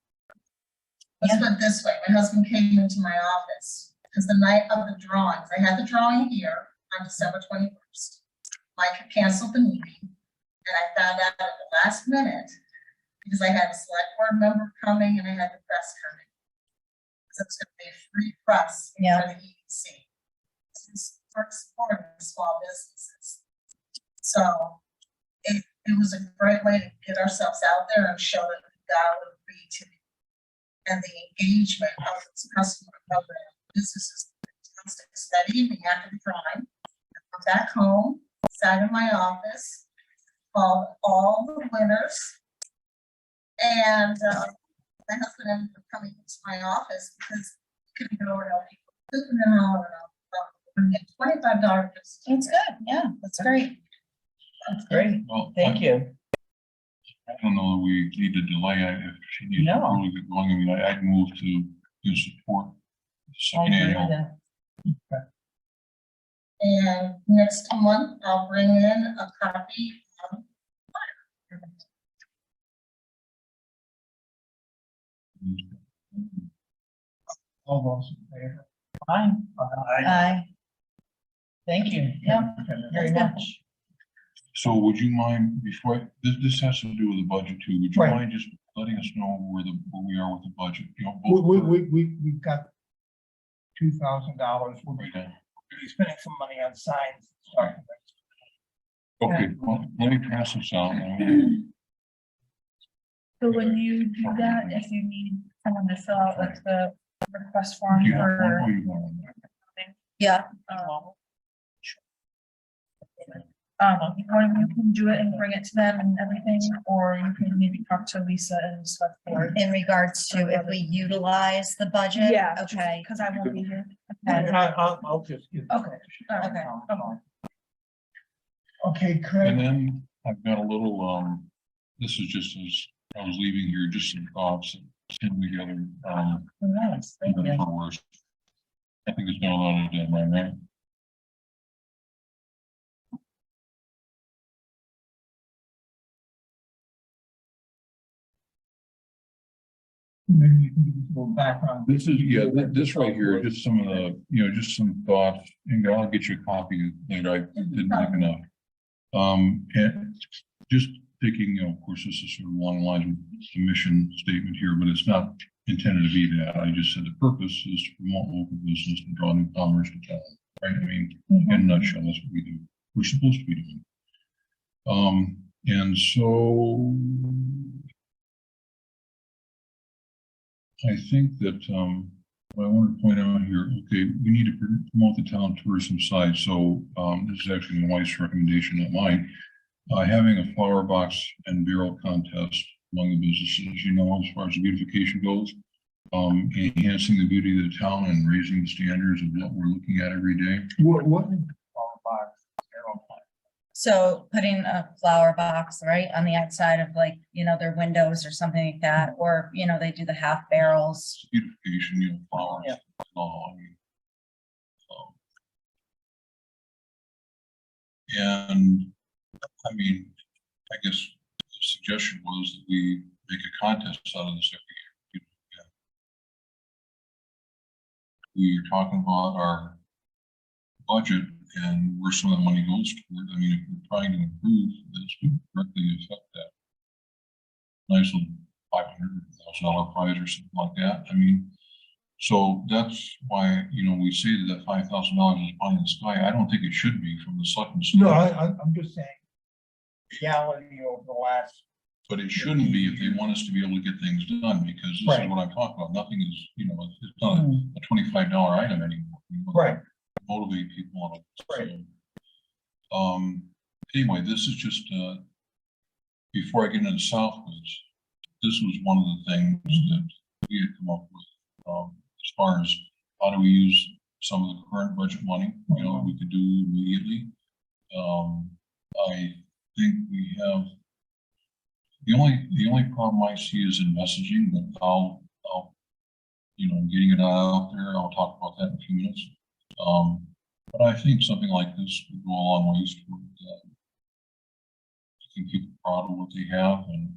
let's put it this way, my husband came into my office, because the night of the drawings, I had the drawing here on December 21st. Mike had canceled the meeting, and I found out at the last minute, because I had a select board member coming and I had the press coming. So it's gonna be a free press for Yeah. the EDC. This is for supporting small businesses. So it was a great way to get ourselves out there and show that the Garland creativity and the engagement of its customer program businesses. Fantastic. So that evening after the drawing, I went back home, sat in my office, called all the winners. And my husband ended up coming into my office because he couldn't go and help people. Couldn't go and get $25. it's good, yeah, that's great. That's great. well. Thank you. I don't know that we need to delay it if she needs to No. really get going. I mean, I'd move to support the I second agree with annual. that. And next month, I'll bring in a copy of All those in favor? Fine. Aye. Thank you. Yeah. Very much. So would you mind, before, this has to do with the budget too, would you Right. mind just letting us know where we are with the budget? You know, We've got $2,000. We'll Right now. be spending some money on signs. and stuff. Okay, well, let me pass this out. and So when you do that, if you need someone to fill out like the request form you have one for, or you want one? Yeah, or you can do it and bring it to them and everything, or you can maybe talk to Lisa and select board. in regards to if we utilize the budget. Yeah. Okay, Cause I won't be here. And I'll just give. Okay. Okay. Okay, And Craig, then I've got a little, this is just as I was leaving here, just some thoughts and together, Nice, thank even you. for worse. I think there's been a lot of deadline, right? maybe you can give us a little background. This is, yeah, this right here, just some of the, just some thoughts, and I'll get you a copy later, I didn't make enough. And just thinking, of course, this is sort of along the lines of the mission statement here, but it's not intended to be that. I just said the purpose is to promote local business and draw new commerce to town, right? I mean, in a nutshell, that's what we do. We're supposed to be doing. And so I think that, what I want to point out here, okay, we need to promote the town tourism side. So, this is actually my wife's recommendation, not mine. Having a flower box and barrel contest among the businesses, as far as the beautification goes, enhancing the beauty of the town and raising the standards of what we're looking at every day. What? so putting a flower box, right, on the outside of like, their windows or something like that, or, they do the half barrels. Beautification, flowers, Yeah. all, I mean, And I mean, I guess the suggestion was that we make a contest out of this every year. You know, we are talking about our budget and where some of the money goes toward. I mean, if we're trying to improve this, would directly affect that nice little $500,000 prize or something like that. I mean, so that's why, you know, we say that $5,000 is pie in the sky. I don't think it should be from the selectmen's. No, I'm just saying, reality over the last, But it shouldn't be if they want us to be able to get things done, because this Right. is what I'm talking about. Nothing is, you know, it's not a $25 item anymore. You know, right, Motivate people on it. Right. So, anyway, this is just, before I get into Southwoods, this was one of the things that we had come up with, as far as how do we use some of the current budget money, you know, we could do immediately. I think we have, the only problem I see is in messaging, but I'll, you know, getting it out there, I'll talk about that in a few minutes. But I think something like this would go a long ways toward, making people proud of what they have. And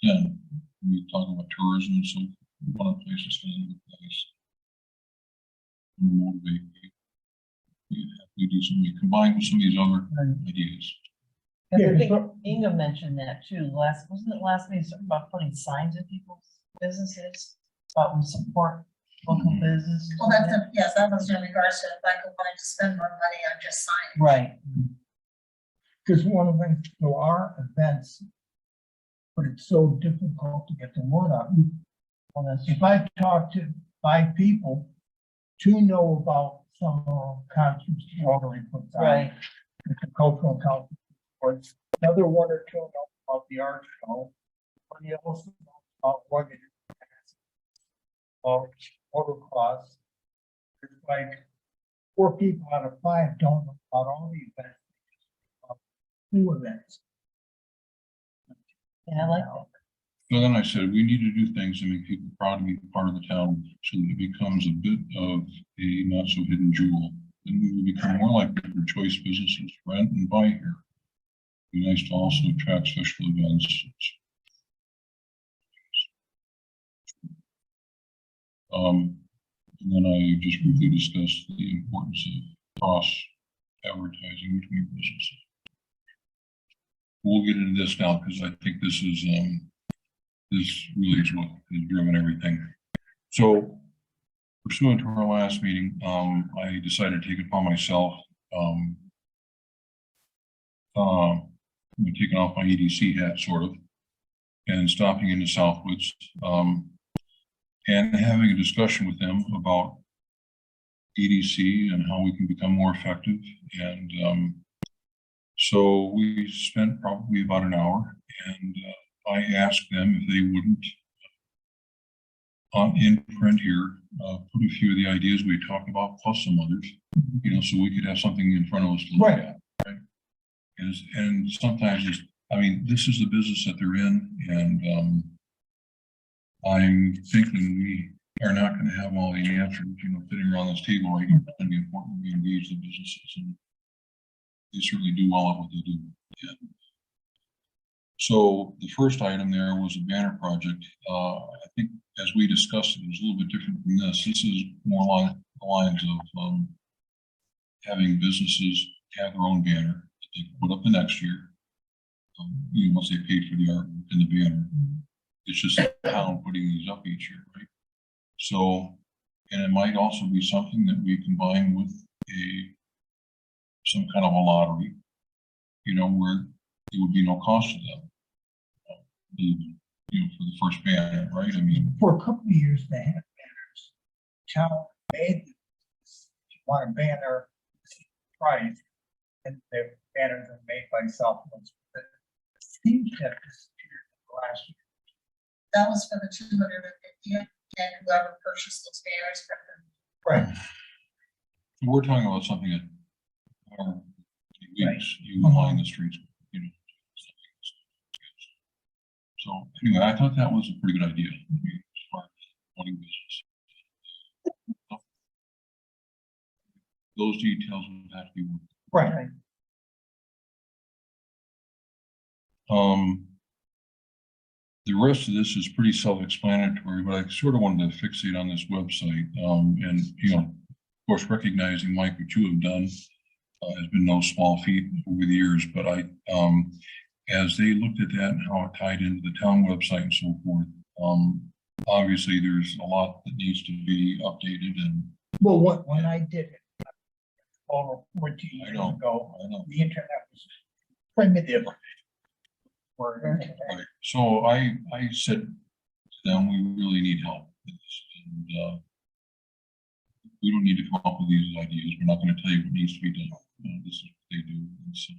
again, we talk about tourism and so one of the places to place. Motivate people. We do something combined with some of these other ideas. And Yeah, I think so- Inga mentioned that too, wasn't it last meeting something about putting signs in people's businesses? About we support local businesses. Well, yes, that was in regards to if I could wanting to spend more money on just signing. Right, because one of the things, there are events, but it's so difficult to get the word out. well, that's, If I talk to 5 people, 2 know about some of the concerts Rotary puts on. right, The cultural council, or another 1 or 2 know about the art show. Somebody else knows about what it is. About motocross. It's like 4 people out of 5 don't know about all the events. 2 events. yeah, I like that. So then I said, we need to do things to make people proud to be part of the town, so that it becomes a bit of a not so hidden jewel. And we will become more like your choice businesses to rent and buy here. Be nice to also attract special events. And then I just briefly discussed the importance of cross advertising between businesses. We'll get into this now, because I think this is, this really is what has driven everything. So pursuant to our last meeting, I decided to take it upon myself, taking off my EDC hat sort of, and stopping into Southwoods, and having a discussion with them about EDC and how we can become more effective. And so we spent probably about an hour, and I asked them if they wouldn't, in print here, put a few of the ideas we talked about, plus some others, you know, so we could have something in front of us to look Right. at, right? And sometimes it's, I mean, this is the business that they're in, and I'm thinking we are not going to have all the answers, you know, sitting around this table right here. It's going to be important we engage the businesses, and they certainly do well at what they do. And so the first item there was a banner project. I think as we discussed, it was a little bit different from this. This is more along the lines of having businesses have their own banner that they put up the next year. You know, once they paid for the art and the banner. It's just the town putting these up each year, right? So, and it might also be something that we combine with some kind of a lottery, you know, where it would be no cost to them. You know, for the first banner, right? I mean, For a couple of years, they had banners. Town made, if you want a banner, price, and their banners are made by Southwest. But it seems to have disappeared in the last year. That was for the 250, and whoever purchased those banners from them. Right. we're talking about something that are weeks, you line the streets, you know. So anyway, I thought that was a pretty good idea. I mean, as far as wanting business. those details would have to be worked. Right. The rest of this is pretty self-explanatory, but I sort of wanted to fixate on this website. And, you know, of course, recognizing, Mike, what you have done has been no small feat over the years, but as they looked at that and how it tied into the town website and so forth, obviously there's a lot that needs to be updated, and Well, when I did it over 14 I years know. ago, I know. the internet was primitive. Word. Right. So I said to them, we really need help with this, and we don't need to come up with these ideas. We're not going to tell you what needs to be done. This is what they do, and so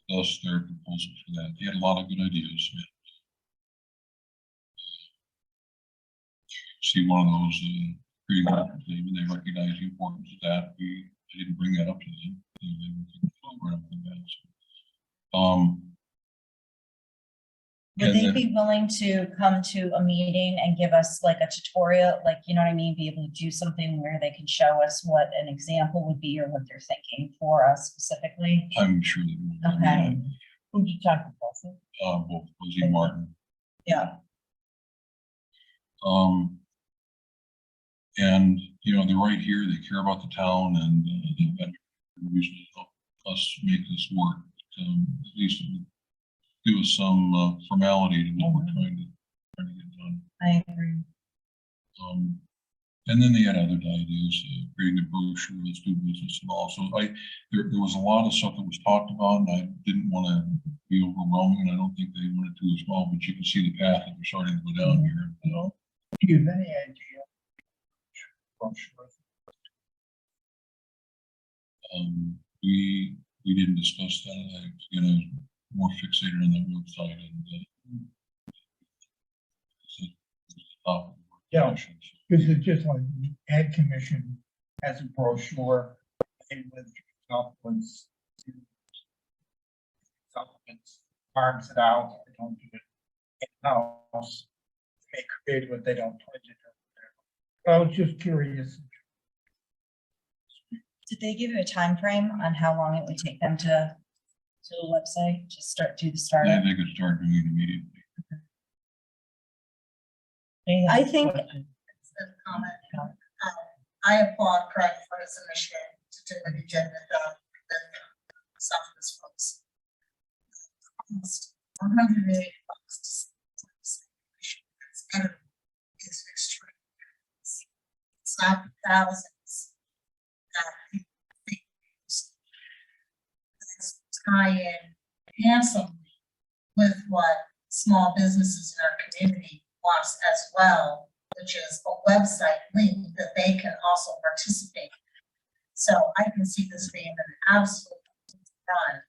thus their proposal for that. They had a lot of good ideas. See one of those pretty well, and they recognize the importance of that. We didn't bring that up to them. They were up with that. So, Would and they then- be willing to come to a meeting and give us like a tutorial, like, you know what I mean? Be able to do something where they can show us what an example would be or what they're thinking for us specifically? I'm sure they will. Okay. Who'd you talk about? Both Lizzie and Martin. Yeah. And, you know, they're right here, they care about the town, and they've got reason to help us make this work. At least it would give us some formality to what we're trying to get done. I agree. And then they had other ideas, creating a brochure, let's do business and all. So there was a lot of stuff that was talked about, and I didn't want to be overwhelming, and I don't think they wanted to as well, but you can see the path that we're starting to go down here. You know? Do you have any idea? Brochure. We didn't discuss that. I was gonna more fixated on the website and Yeah. Because it's just like the Ed Commission has a brochure, they with supplements, farms it out, they don't do it in-house. They create what they don't print it. I was just curious. Did they give you a time frame on how long it would take them to the website, to do the startup? They could start doing it immediately. I think- Comment. I applaud Craig for his initiative to do what he did with some of his folks. $180 is extreme. It's not the thousands that people think. Let's tie in handsomely with what small businesses in our community wants as well, which is a website link that they can also participate. So I can see this being an absolute run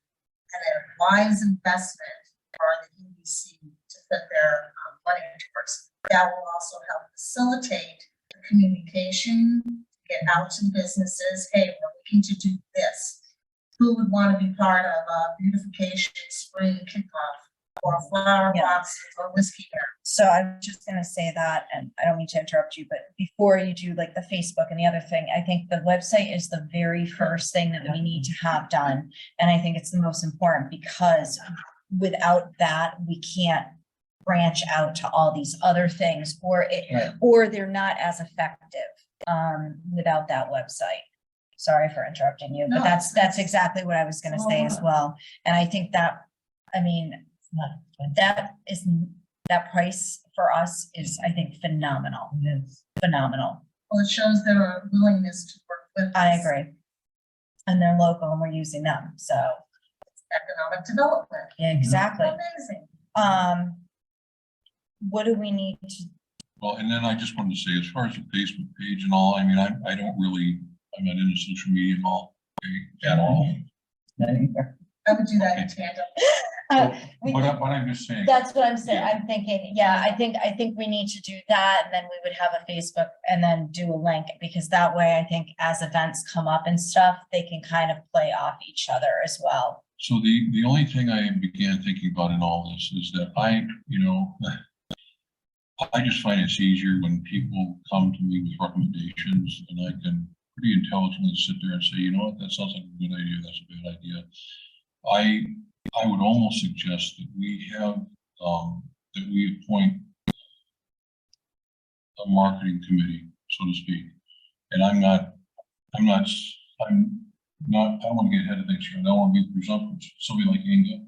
and a wise investment for the EDC to put their money towards. That will also help facilitate the communication, get out to businesses, hey, we're looking to do this. Who would want to be part of a beautification spring kickoff or flower Yeah. boxes or whiskey beer? So I'm just gonna say that, and I don't mean to interrupt you, but before you do like the Facebook and the other thing, I think the website is the very first thing that we need to have done. And I think it's the most important because without that, we can't branch out to all these other things, or they're not as effective without that website. Sorry for interrupting you, but No. that's exactly what I was gonna say as well. And I think that, I mean, that price for us is, I think, phenomenal, phenomenal. Well, it shows their willingness to work with. I us. agree. And they're local and we're using them, so, Economic development. yeah, exactly. Amazing. What do we need to, Well, and then I just wanted to say, as far as the Facebook page and all, I mean, I don't really, I'm not into social media and all, at all. I would do that in tandem. But I'm just saying. That's what I'm saying. Yeah. I'm thinking, yeah, I think we need to do that, and then we would have a Facebook and then do a link, because that way I think as events come up and stuff, they can kind of play off each other as well. So the only thing I began thinking about in all this is that I just find it's easier when people come to me with recommendations and I can pretty intelligently sit there and say, you know what, that sounds like a good idea, that's a bad idea. I would almost suggest that we have, that we appoint a marketing committee, so to speak. And I don't want to get ahead of things here, and I don't want to be presumptuous, somebody like Inga.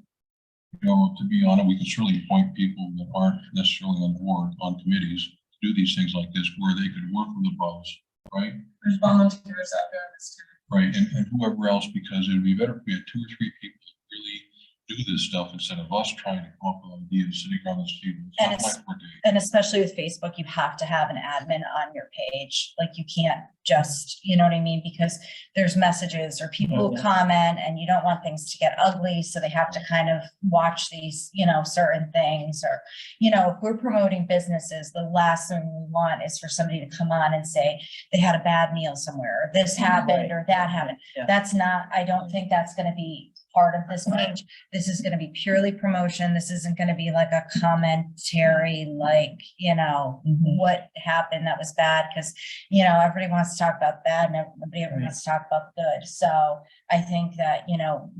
You know, to be honest, we can certainly appoint people that aren't necessarily on board on committees to do these things like this, where they could work with the pros, right? There's volunteers out there this time. Right, and whoever else, because it'd be better if we had 2 or 3 people that really do this stuff instead of us trying to come up with ideas sitting around this table. It's And not it's- my forte. And especially with Facebook, you have to have an admin on your page. Like you can't just, you know what I mean? Because there's messages or people who comment and you don't want things to get ugly. So they have to kind of watch these, you know, certain things or, you know, if we're promoting businesses, the last thing we want is for somebody to come on and say they had a bad meal somewhere, or this happened or that happened. Yeah. That's not, I don't think that's going to be part of this page. This is going to be purely promotion. This isn't going to be like a commentary, like, you know, Mhm. what happened that was bad. Cause, you know, everybody wants to talk about bad and nobody ever wants to talk about good. So I think that, you know,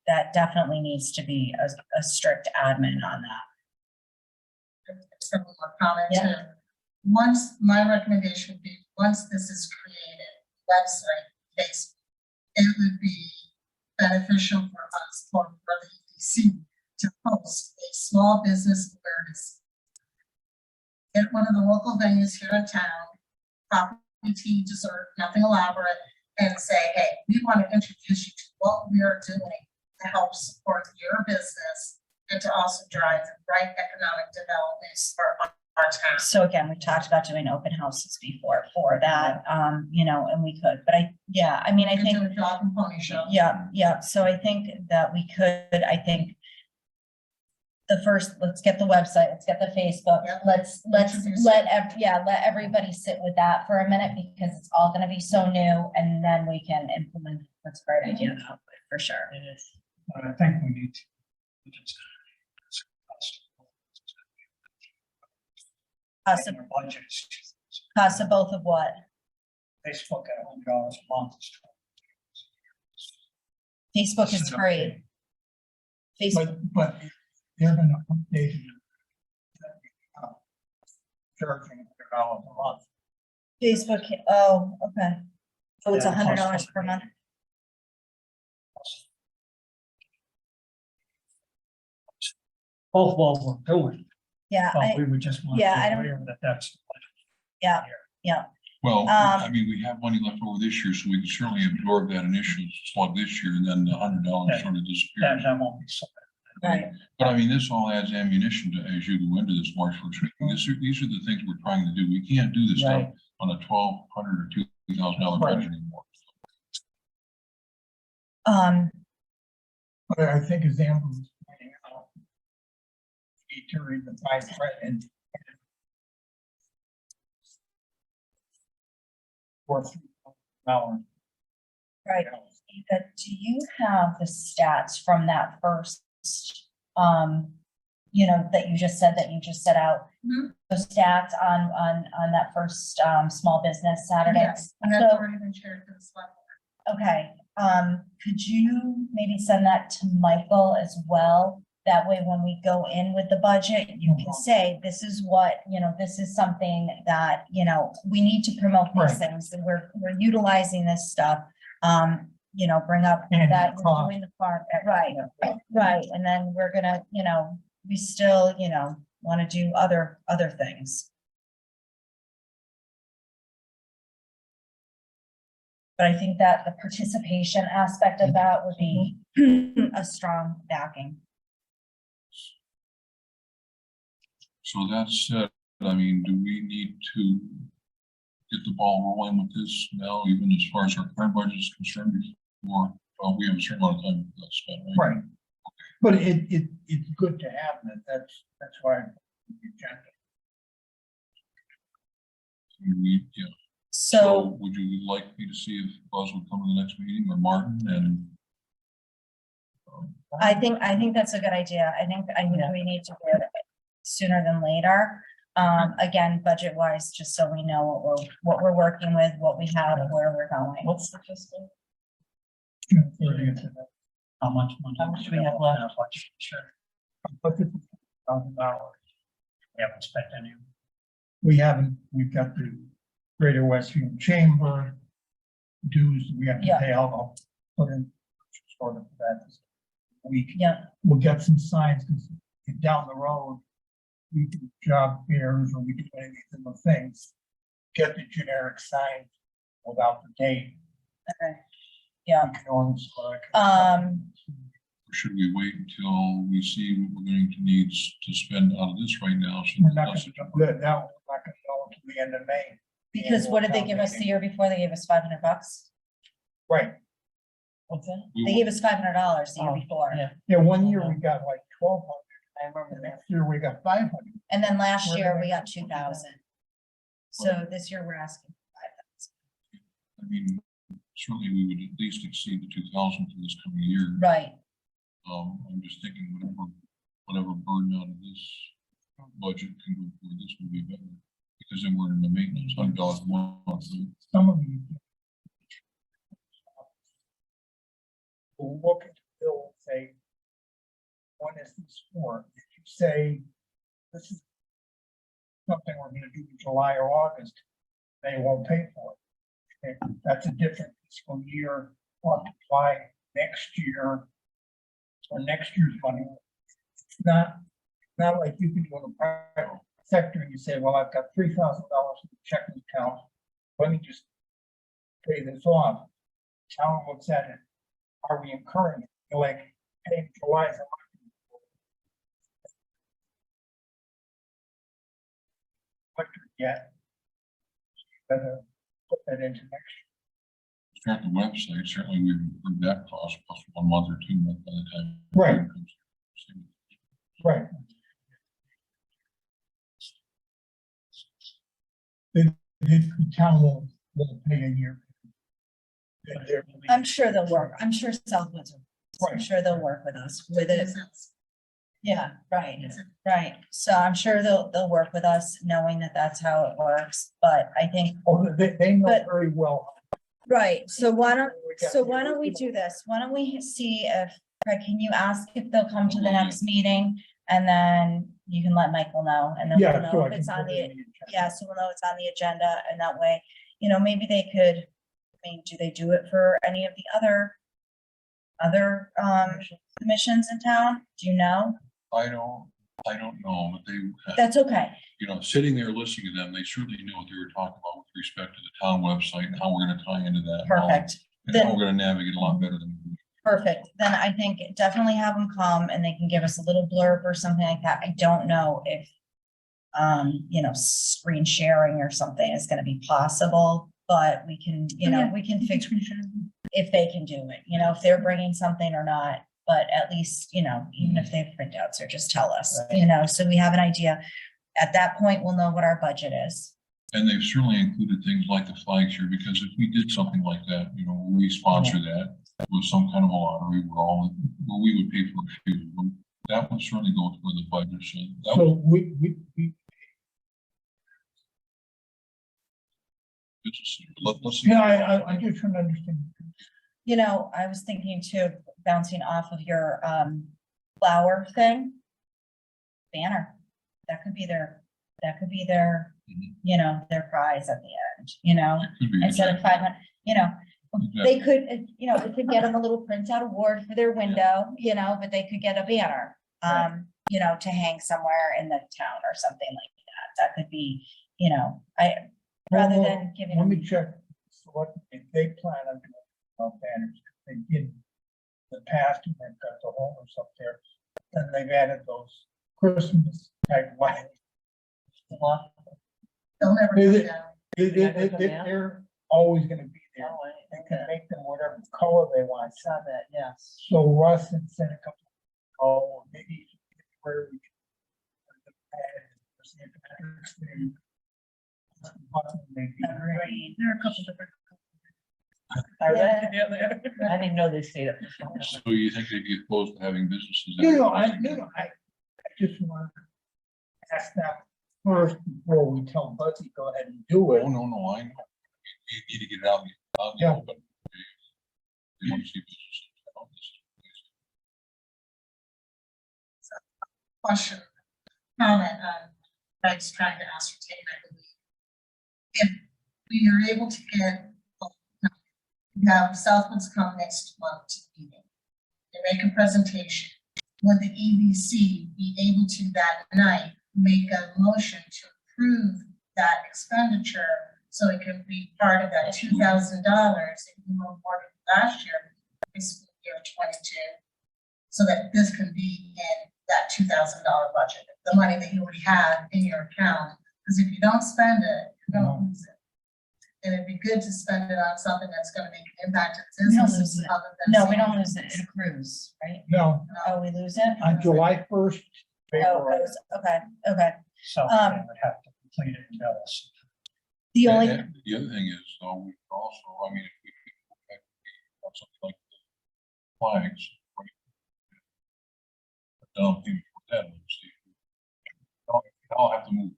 that definitely needs to be a strict admin on that. Some more comment Yeah. too. Once, my recommendation would be, once this is created, website, Facebook, it would be beneficial for us, for the EDC, to host a small business awareness. Get one of the local venues here in town, coffee, tea, dessert, nothing elaborate, and say, hey, we want to introduce you to what we are doing to help support your business and to also drive the right economic development for our town. So again, we talked about doing open houses before for that, you know, and we could, but I mean, I We think. can do a dog and pony show. Yeah, so I think that we could, I think. Let's get the website, let's get the Facebook, Yep. let's Introduce let everybody sit with that for a minute because it's all gonna be so new and then we can implement. That's a great idea, though, for sure. It is. But I think we need to. Cost of, Budgets. cost of both of what? Facebook at $100 a month. Facebook is free. Facebook, But they're gonna update it. Charging $100 a month. Facebook, oh, okay. So it's Yeah, $100 per month? Both what we're doing, Yeah, but we would just want to yeah, I be don't- aware that that's. yeah, Well, Um, I mean, we have money left over this year, so we can certainly absorb that initial slug this year, and then the $100 sort of disappears. That won't be so right. But I mean, this all adds ammunition to, as you go into this March 1st meeting. These are the things we're trying to do. We can't do this stuff Right. on a $1,200 or $2,000 budget anymore. But I think as Amber was pointing out, we need to read the fine print and for $3,000. Right. Eva, do you have the stats from that first, you know, that you just said out? Mhm. The stats on that first, small business Saturday? Yes, and that's So- already been shared to the select board. Okay, could you maybe send that to Michael as well? That way, when we go in with the budget, you can say, this is what, you know, this is something that, you know, we need to promote these Right. things, and we're utilizing this stuff. You know, bring up And that the we're cost. doing the farm, right, and then we're gonna, you know, we still, you know, wanna do other things. But I think that the participation aspect of that would be a strong backing. So that said, I mean, do we need to get the ball rolling with this now, even as far as our current budget is concerned, before, well, we have a certain amount of time to spend, right? Right. But it's good to have that. That's why. the agenda. Yeah. So Would you like me to see if Buzz would come to the next meeting, or Martin, and? I think that's a good idea. I think we need to do it sooner than later. Again, budget wise, just so we know what we're working with, what we have, where we're going. What's the fiscal? June 30th. How much money? How much do we have left? Sure, But $1,000. we haven't spent any. We haven't, we've got the Greater Westfield Chamber dues we have to Yeah. pay. I'll put in sort of that this week. Yeah, We'll get some signs, because down the road, we do job fairs or we do any of these little things. Get the generic signs without the date. okay, yeah. We can always, Or should we wait until we see what we're going to need to spend out of this right now? So we're that not gonna, doesn't- that, we're not gonna know until the end of May. Because what did they give us the year before? They gave us $500. Right, What's that? we They will- gave us $500 the year Oh, before. Yeah, yeah, one year we got like 1,200, I remember and that. next year we got 500. And then last Where year did we they- got 2,000. So this year we're asking 5,000. I mean, certainly we would at least exceed the 2,000 for this coming year. Right, I'm just thinking whatever burden out of this budget can go for this will be better. Because then we're in the maintenance $100 a month. Some of you will look at the bill and say, when is this for? If you say, this is something we're gonna do in July or August, they won't pay for it. Okay, that's a different fiscal year, or apply next year, or next year's money. It's not like you can go to the private sector and you say, well, I've got $3,000 in the checking account, let me just pay this off. Town looks at it, are we incurring it? You're like, hey, July's. Electric yet. Better put that into next Start the website, certainly we've incurred that cost plus 1 month or 2 months by the time. Right. it comes. year. Right. The town won't pay a year. I'm sure they'll work. I'm sure Southwoods, I'm Right. sure they'll work with us with it. Citizens. Yeah, right, right. So I'm sure they'll work with us knowing that that's how it works, but I think. Oh, they know But- very well. Right, so why don't we do do this? Why don't we see if, Craig, can you ask if they'll come to the next meeting? And then you can let Michael know, and then we'll Yeah, know sure. I if it's can on put it the, in agenda. yeah, so we'll know it's on the agenda, and that way, maybe they could, I mean, do they do it for any of the other commissions in town? Do you know? I don't know, but they, That's okay. sitting there listening to them, they certainly knew what they were talking about with respect to the town website and how we're gonna tie into that. Perfect. And how Then- we're gonna navigate a lot better than. we do. Perfect. Then I think definitely have them come and they can give us a little blurb or something like that. I don't know if, screen sharing or something is gonna be possible, but we can, we can fix if they can do it, if they're bringing something or not. But at least, even if they have printouts or just tell us, so we have an idea. At that point, we'll know what our budget is. And they've certainly included things like the flags here, because if we did something like that, we sponsor that with some kind of a lottery, where we would pay for a few, that would certainly go toward the budget. So that So would, we, let's see. yeah, I just trying to understand. I was thinking too, bouncing off of your flower thing. Banner, that could be their, Mhm. their prize at the end, It could be instead of exactly. 500, they could, they could get them a little printout award for their window, but they could get a banner. To hang somewhere in the town or something like that. That could be, rather Well, than giving Let me them, check, so what, if they plan on doing banners, they did in the past, and they've got the homeless up there, then they've added those Christmas type lights. They'll never Is come it- down. They're always gonna be there, Oh, they can make them whatever color they want. Saw that, yes. So Russ had sent a couple, maybe where we. there are a couple different. I didn't know they stayed up. So you think they'd be opposed to having businesses? I just want to ask them, first before we tell Buzzy, go ahead and do it. Oh, no, I know. You need to get it out in the Yeah. open. They want to see businesses. Question, comment, I was trying to ascertain, I believe. If we are able to get, have Southwoods come next month to the meeting and make a presentation, would the EBC be able to that night make a motion to approve that expenditure so it can be part of that $2,000 that you awarded last year, fiscal year 22, so that this can be in that $2,000 budget, the money that you already have in your account, because if you don't spend it, you don't lose it. And it'd be good to spend it on something that's gonna make an impact to We don't businesses lose it. other than. No, we don't lose it. It accrues, right? No, Oh, we lose it? on July 1st. Oh, it was- okay, okay. So they would have to complete it and tell us. The only, And the other thing is, though, we could also, I mean, if we could have something like the flags. right? Don't think for that, see. I'll have to move.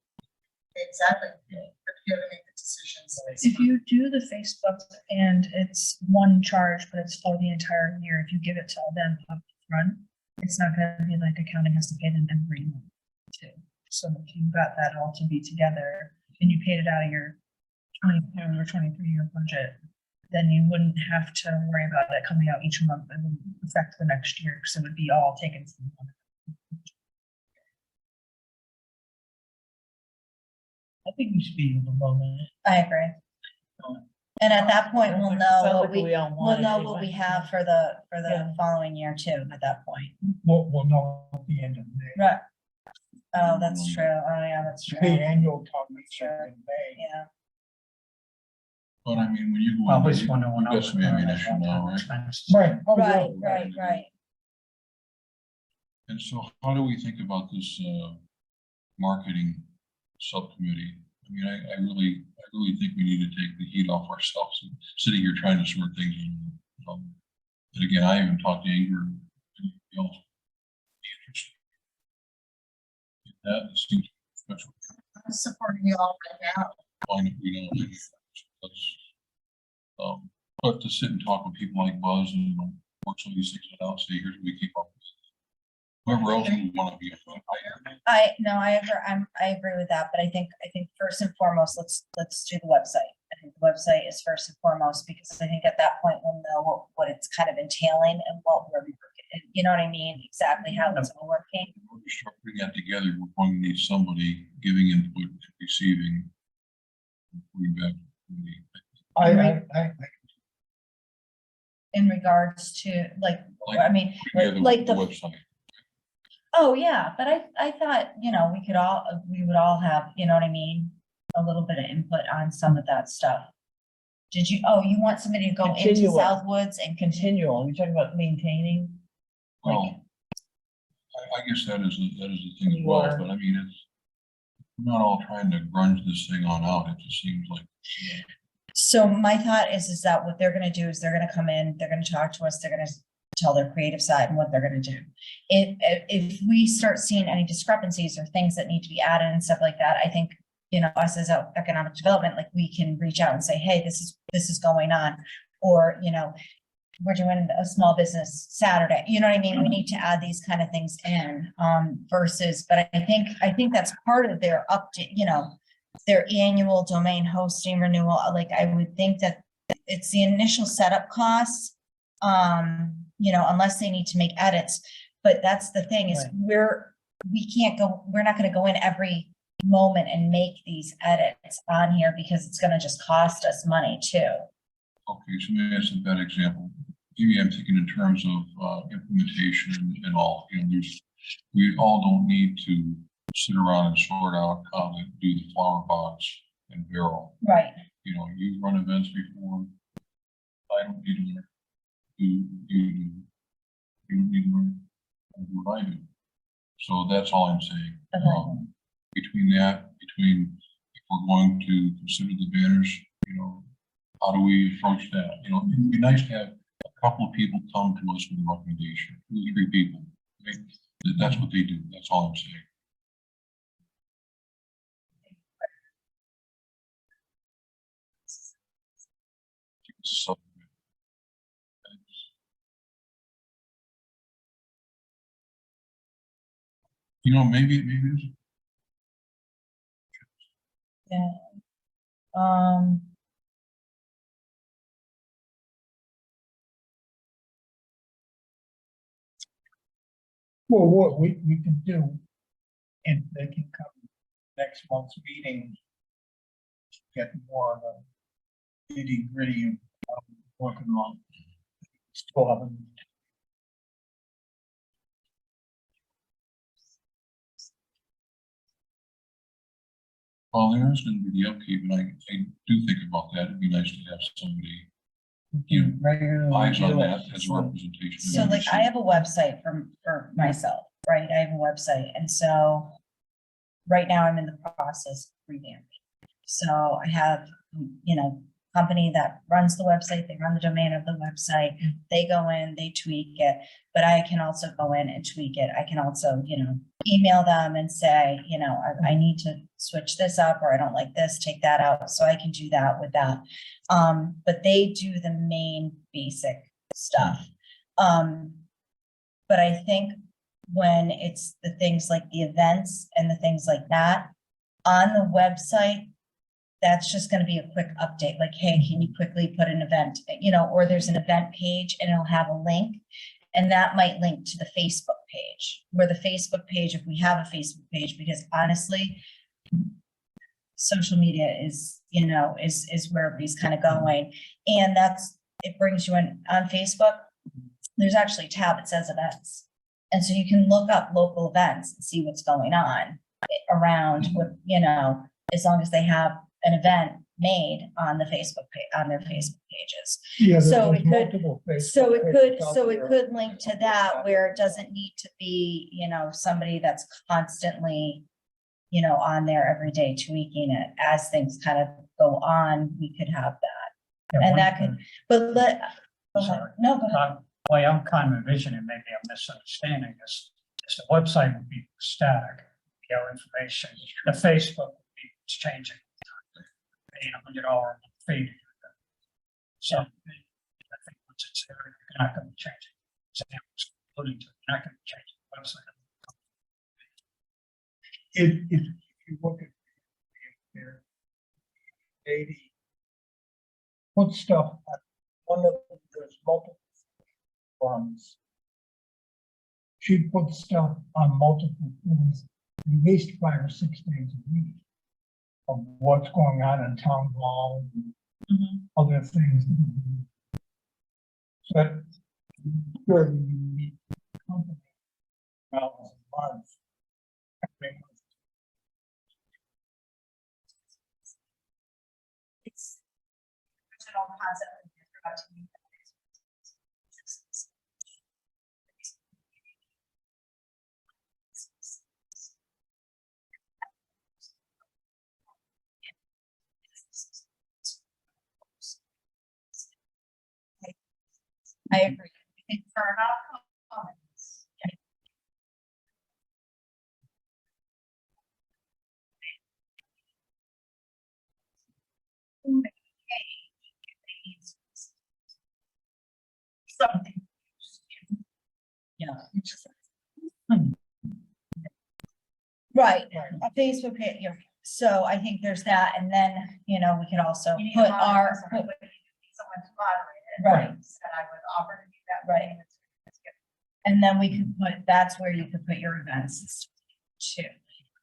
Exactly, Yeah. but you gotta make the decisions. if you do the Facebook and it's one charge, but it's for the entire year, if you give it to them up front, it's not gonna be like accounting has to pay them every month too. So if you got that all to be together and you paid it out of your 22 or 23-year budget, then you wouldn't have to worry about it coming out each month and then affect the next year, because it would be all taken from one. I think we should be able to vote on it. I agree. And at that point, we'll know Sounds what like we, all we'll want it know what we anyway. have for the following year too, at that point. We'll know at the end of May. Right. Oh, that's true. Oh, yeah, that's true. The annual talk meeting in May. Yeah. But I mean, when you go. Well, in, at least one no one. You've got some ammunition now, right? Right. Oh, yeah. Right. And so how do we think about this, marketing subcommittee? I mean, I really think we need to take the heat off ourselves and sitting here trying to sort things. And again, I haven't talked to Ingrid and anybody else. That seems special. I'm supporting you all right now. Fine if we don't. But to sit and talk with people like Buzz and work some of these things out, say, here's what we keep up with. Whoever else we want to be. I agree with that, but I think first and foremost, let's do the website. I think the website is first and foremost, because I think at that point we'll know what it's kind of entailing and what we're, you know what I mean? Exactly how it's all working. In order to start putting that together, we're going to need somebody giving input and receiving. Putting back to the- In regards to like, Like, I mean, together like with the, website. oh yeah, but I thought, we would all have, you know what I mean? A little bit of input on some of that stuff. You want somebody to go into Continual. Southwoods and continue? Continual, you're talking about maintaining? Well, I guess that is the thing as You well, are. but I mean, we're not all trying to grunge this thing on out. It just seems like. So my thought is that what they're gonna do is they're gonna come in, they're gonna talk to us, they're gonna tell their creative side and what they're gonna do. If we start seeing any discrepancies or things that need to be added and stuff like that, I think, us as economic development, like we can reach out and say, hey, this is going on. Or, we're doing a small business Saturday, you know what I mean? We need to add these kind of things in, versus, but I think that's part of their update, their annual domain hosting renewal. Like, I would think that it's the initial setup costs, unless they need to make edits. But that's the thing is Right. we're not gonna go in every moment and make these edits on here, because it's gonna just cost us money too. Okay, so maybe that's a bad example. Maybe I'm thinking in terms of implementation and all, we all don't need to sit around and sort out how to do the flower box and barrel. Right. You've run events before. I don't need to learn. You don't need to learn what I do. So that's all I'm saying. Okay. Between if we're going to consider the banners, how do we approach that? It'd be nice to have a couple of people come to us with a recommendation, 2 or 3 people. Right? That's what they do. That's all I'm saying. So. You know, maybe it's Yeah. Um, Well, what we can do, and they can come next month's meeting, get more of the nitty gritty of working on. Still haven't. well, there is gonna be the upkeep, and I do think about that. It'd be nice to have somebody, you know, Regularly eyes on do it. that as a representation. so like I have a website for myself, right? I have a website, and so right now I'm in the process of revamping. So I have, you know, company that runs the website, they run the domain of the website, they go in, they tweak it, but I can also go in and tweak it. I can also, you know, email them and say, you know, I need to switch this up, or I don't like this, take that out. So I can do that with that. But they do the main basic stuff. But I think when it's the things like the events and the things like that on the website, that's just going to be a quick update, like, hey, can you quickly put an event, you know, or there's an event page and it'll have a link, and that might link to the Facebook page, where the Facebook page, if we have a Facebook page, because honestly, social media is, you know, is where everybody's kind of going. And it brings you in on Facebook. There's actually a tab that says events. And so you can look up local events and see what's going on around with, you know, as long as they have an event made on the Facebook page, on their Facebook pages. Yeah, So there's it could- multiple Facebook So it could, pages out so it there. could link to that, where it doesn't need to be, you know, somebody that's constantly, you know, on there every day tweaking it. As things kind of go on, we could have that. Yeah, And one that thing- could, but go ahead. Sorry. No, go ahead. Way I'm kind of envisioning, maybe I'm misunderstanding this, is the website would be static, our information, the Facebook would be changing. Paying $100 fee to do that. So I think once it's there, you're not going to change it. So it's including to, you're not going to change the website. If you look at there, 80, put stuff, one of them, there's multiple forums. She puts stuff on multiple things, at least 5 or 6 days a week, of what's going on in town hall and Mhm. other things. But sure, you meet the company about a month. every month. It's original concept that you're about to meet. I agree. For our comments. Something. Yeah. Right, Right. a Facebook page, yeah. So I think there's that, and then, you know, we could also You need put to our, moderate someone, but you need someone to moderate it. Right. And I would offer to do that. Right. and then we could put, that's where you could put your events too.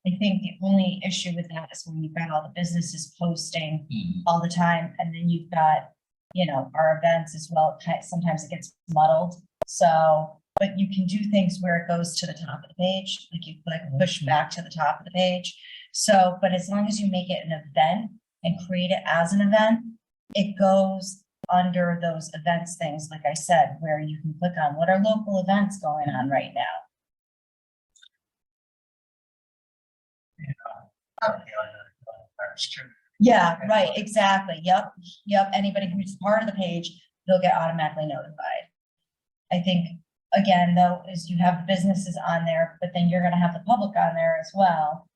I think the only issue with that is when you've got all the businesses posting Mhm. all the time, and then you've got, you know, our events as well. Sometimes it gets muddled. So, but you can do things where it goes to the top of the page, like you like push back to the top of the page. So, but as long as you make it an event and create it as an event, it goes under those events things, like I said, where you can click on what are local events going on right now. That's true. Yeah, right, exactly. Yep, yep. Anybody who's part of the page, they'll get automatically notified. I think, again, though, is you have businesses on there, but then you're gonna have the public on there as well.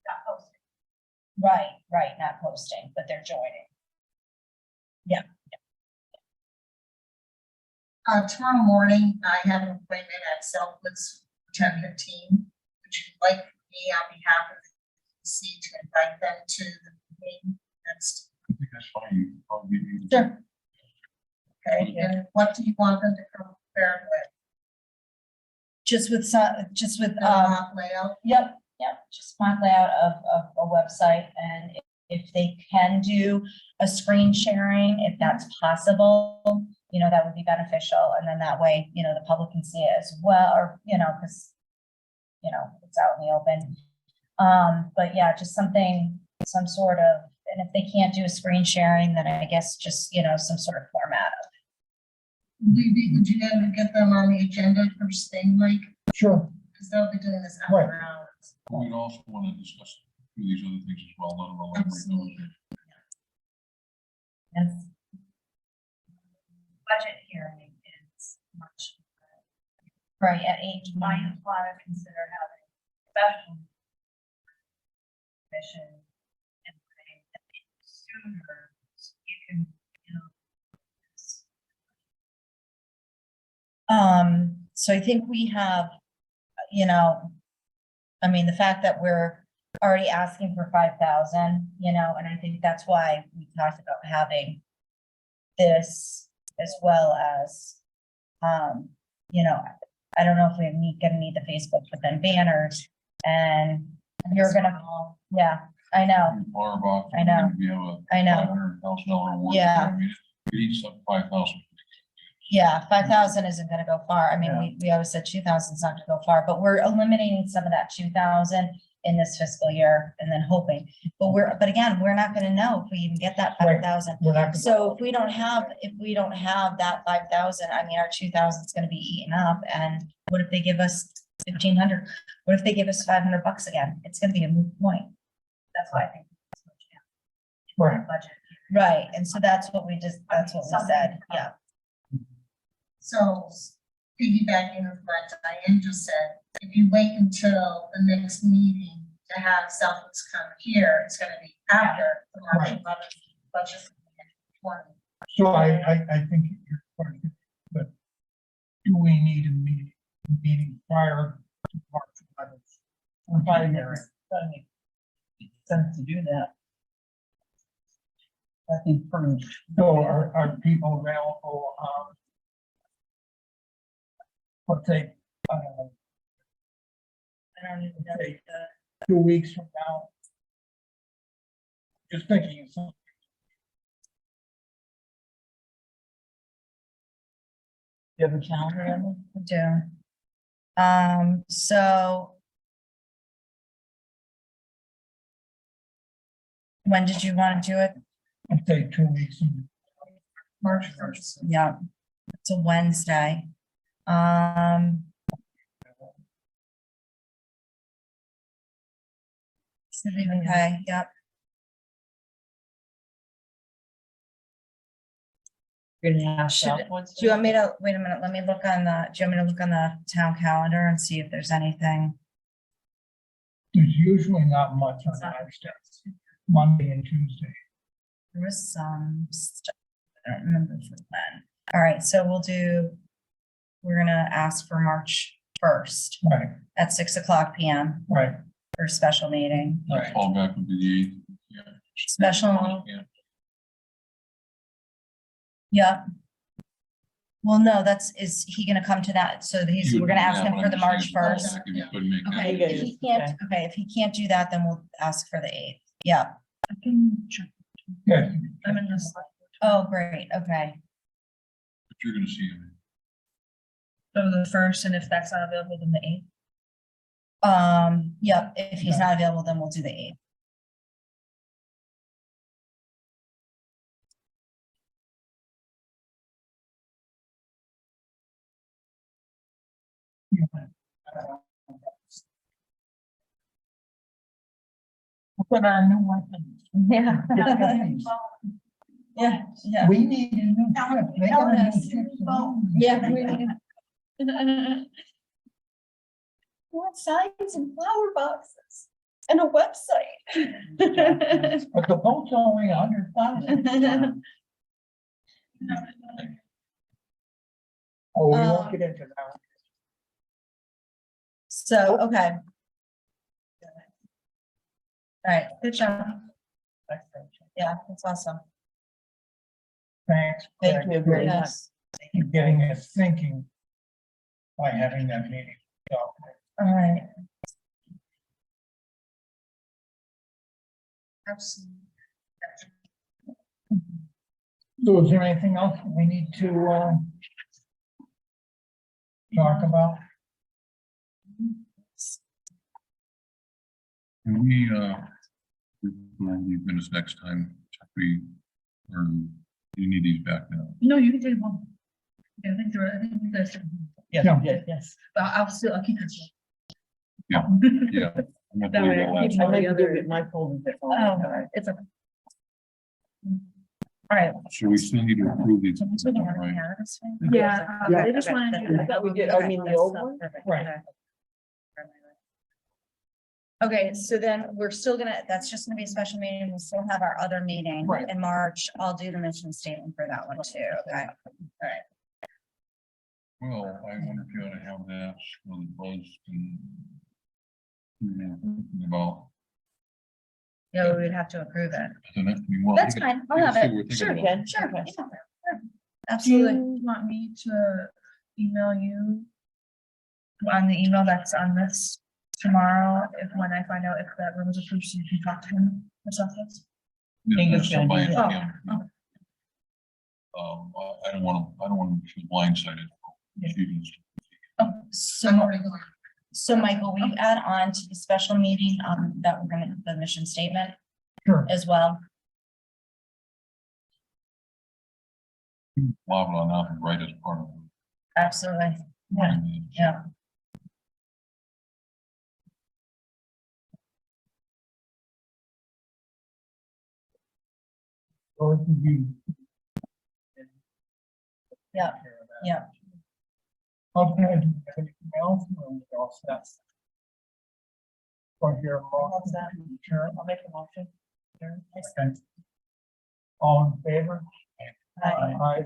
Not posted. Right, right, not posting, but they're joining. Yeah. Tomorrow morning, I have an appointment at Southwoods 10:15. Would you like me on behalf of the CC to invite them to the meeting next? I think that's fine. You can probably be- Sure. Okay, and what do you want them to come prepared with? Just with some, just with, The mock layout? yep, just mock layout of a website, and if they can do a screen sharing, if that's possible, you know, that would be beneficial, and then that way, you know, the public can see it as well, or, you know, because, you know, it's out in the open. But yeah, just something, some sort of, and if they can't do a screen sharing, then I guess just, you know, some sort of format of. Would you ever get them on the agenda first thing, Mike? Sure. Because they'll be doing this Right. after hours. We'd also want to discuss a few of these other things as well, not about. Absolutely. Yes. Budget hearing is much. Right, at 8. You might want to consider having special mission and saying that sooner you can, you know. So I think we have, you know, I mean, the fact that we're already asking for 5,000, you know, and I think that's why we talked about having this as well as, you know, I don't know if we're gonna need the Facebook, but then banners, and you're gonna, yeah, I know, Firebox. I know. We have a I know. $500,000 award. Yeah. I mean, it eats up 5,000. Yeah, 5,000 isn't gonna go far. I mean, we always said 2,000 is not gonna go far, but we're eliminating some of that 2,000 in this fiscal year and then hoping. But again, we're not gonna know if we even get that Right. 5,000. We're not. So if we don't have that 5,000, I mean, our 2,000 is gonna be eaten up. And what if they give us 1,500? What if they give us $500 again? It's gonna be a moot point. That's why I think. Right. Budget. Right, and so that's what we said, yeah. So piggybacking with what Diane just said, if you wait until the next meeting to have Southwoods come here, it's gonna be after the March Right. 11th budget. 20. So I think your question, but do we need a meeting prior to March 11th? Probably make sense to do that. I think prudent. So are people available, let's say, I don't even know Okay. the. 2 weeks from now? Just thinking of something. You have a calendar, Emily? Do. So. When did you want to do it? Let's say 2 weeks from March 1st. Yeah, it's a Wednesday. Okay, yep. You're gonna have Should- Southwoods? Do you want me to, wait a minute, let me look on the, do you want me to look on the town calendar and see if there's anything? There's usually not much on Monday and Tuesday. There was some stuff, I don't remember for when. All right, so we're gonna ask for March 1st Right, at 6:00 PM right, for a special meeting. right. Fallback would be the 8th. Yeah. Special, Yeah. yeah. Well, no, is he gonna come to that? So You we're would gonna do ask that, him but for the I'm March just saying, 1st. if you couldn't make that. Okay, Okay. if he can't, okay, if he can't do that, then we'll ask for the 8th. Yeah. Yes, I'm in this. Oh, great, okay. But you're gonna see him. So the 1st, and if that's not available, then the 8th. Yep, if he's not available, then we'll do the 8th. Look at our new weapons. Yeah. Yeah, yeah. We need a new ship. They got a new ship. Yeah. Want signs and flower boxes and a website. But the boat's only 100,000. Well, we won't get into that. So, okay. All right, good job. Yeah, that's awesome. Thanks. Thank you very much. Yes. You're getting us thinking by having that meeting. So, All right. Absolutely. So is there anything else we need to, talk about? Can we, when we finish next time, or you need these back now? No, you can take one. Yeah, I think they're, I think you guys, Yes, Yeah. yes, yes. but I'll keep this. Yeah. Yeah. I'm gonna That leave way that I last keep I one. like to give it my folder. that's all. Oh, it's okay. All right. So we still need to approve these, right? Yeah, Yeah. I just wanted to do I thought we did, that. I mean, the old one? Right. Okay, so then we're still gonna, that's just gonna be a special meeting. We'll still have our other meeting Right. in March. I'll do the mission statement for that one too. Okay. Well, I wonder if you ought to have that really buzzed and about Yeah, we would have to approve it. the next, well, That's you can- fine. I'll you have can see what we're it. thinking Sure, about. Ken. Sure. Okay. Yeah. Do Absolutely. you want me to email you on the email that's on this tomorrow, if when I find out if that room is approved, so you can talk to him or something? Yeah, English that's gonna do somebody- that. yeah. I don't want to feel blindsided. Students. So, I'm already going. so Michael, will you add on to the special meeting, that we're gonna, the mission statement Sure. as well? Blah, blah, blah, right as part of. Absolutely. Yeah, yeah. Or do you? Yeah, yeah. Okay, do you have anything else? Or we all set? Or your motion? Sure. I'll make a motion. Okay. All in favor? Aye. Aye.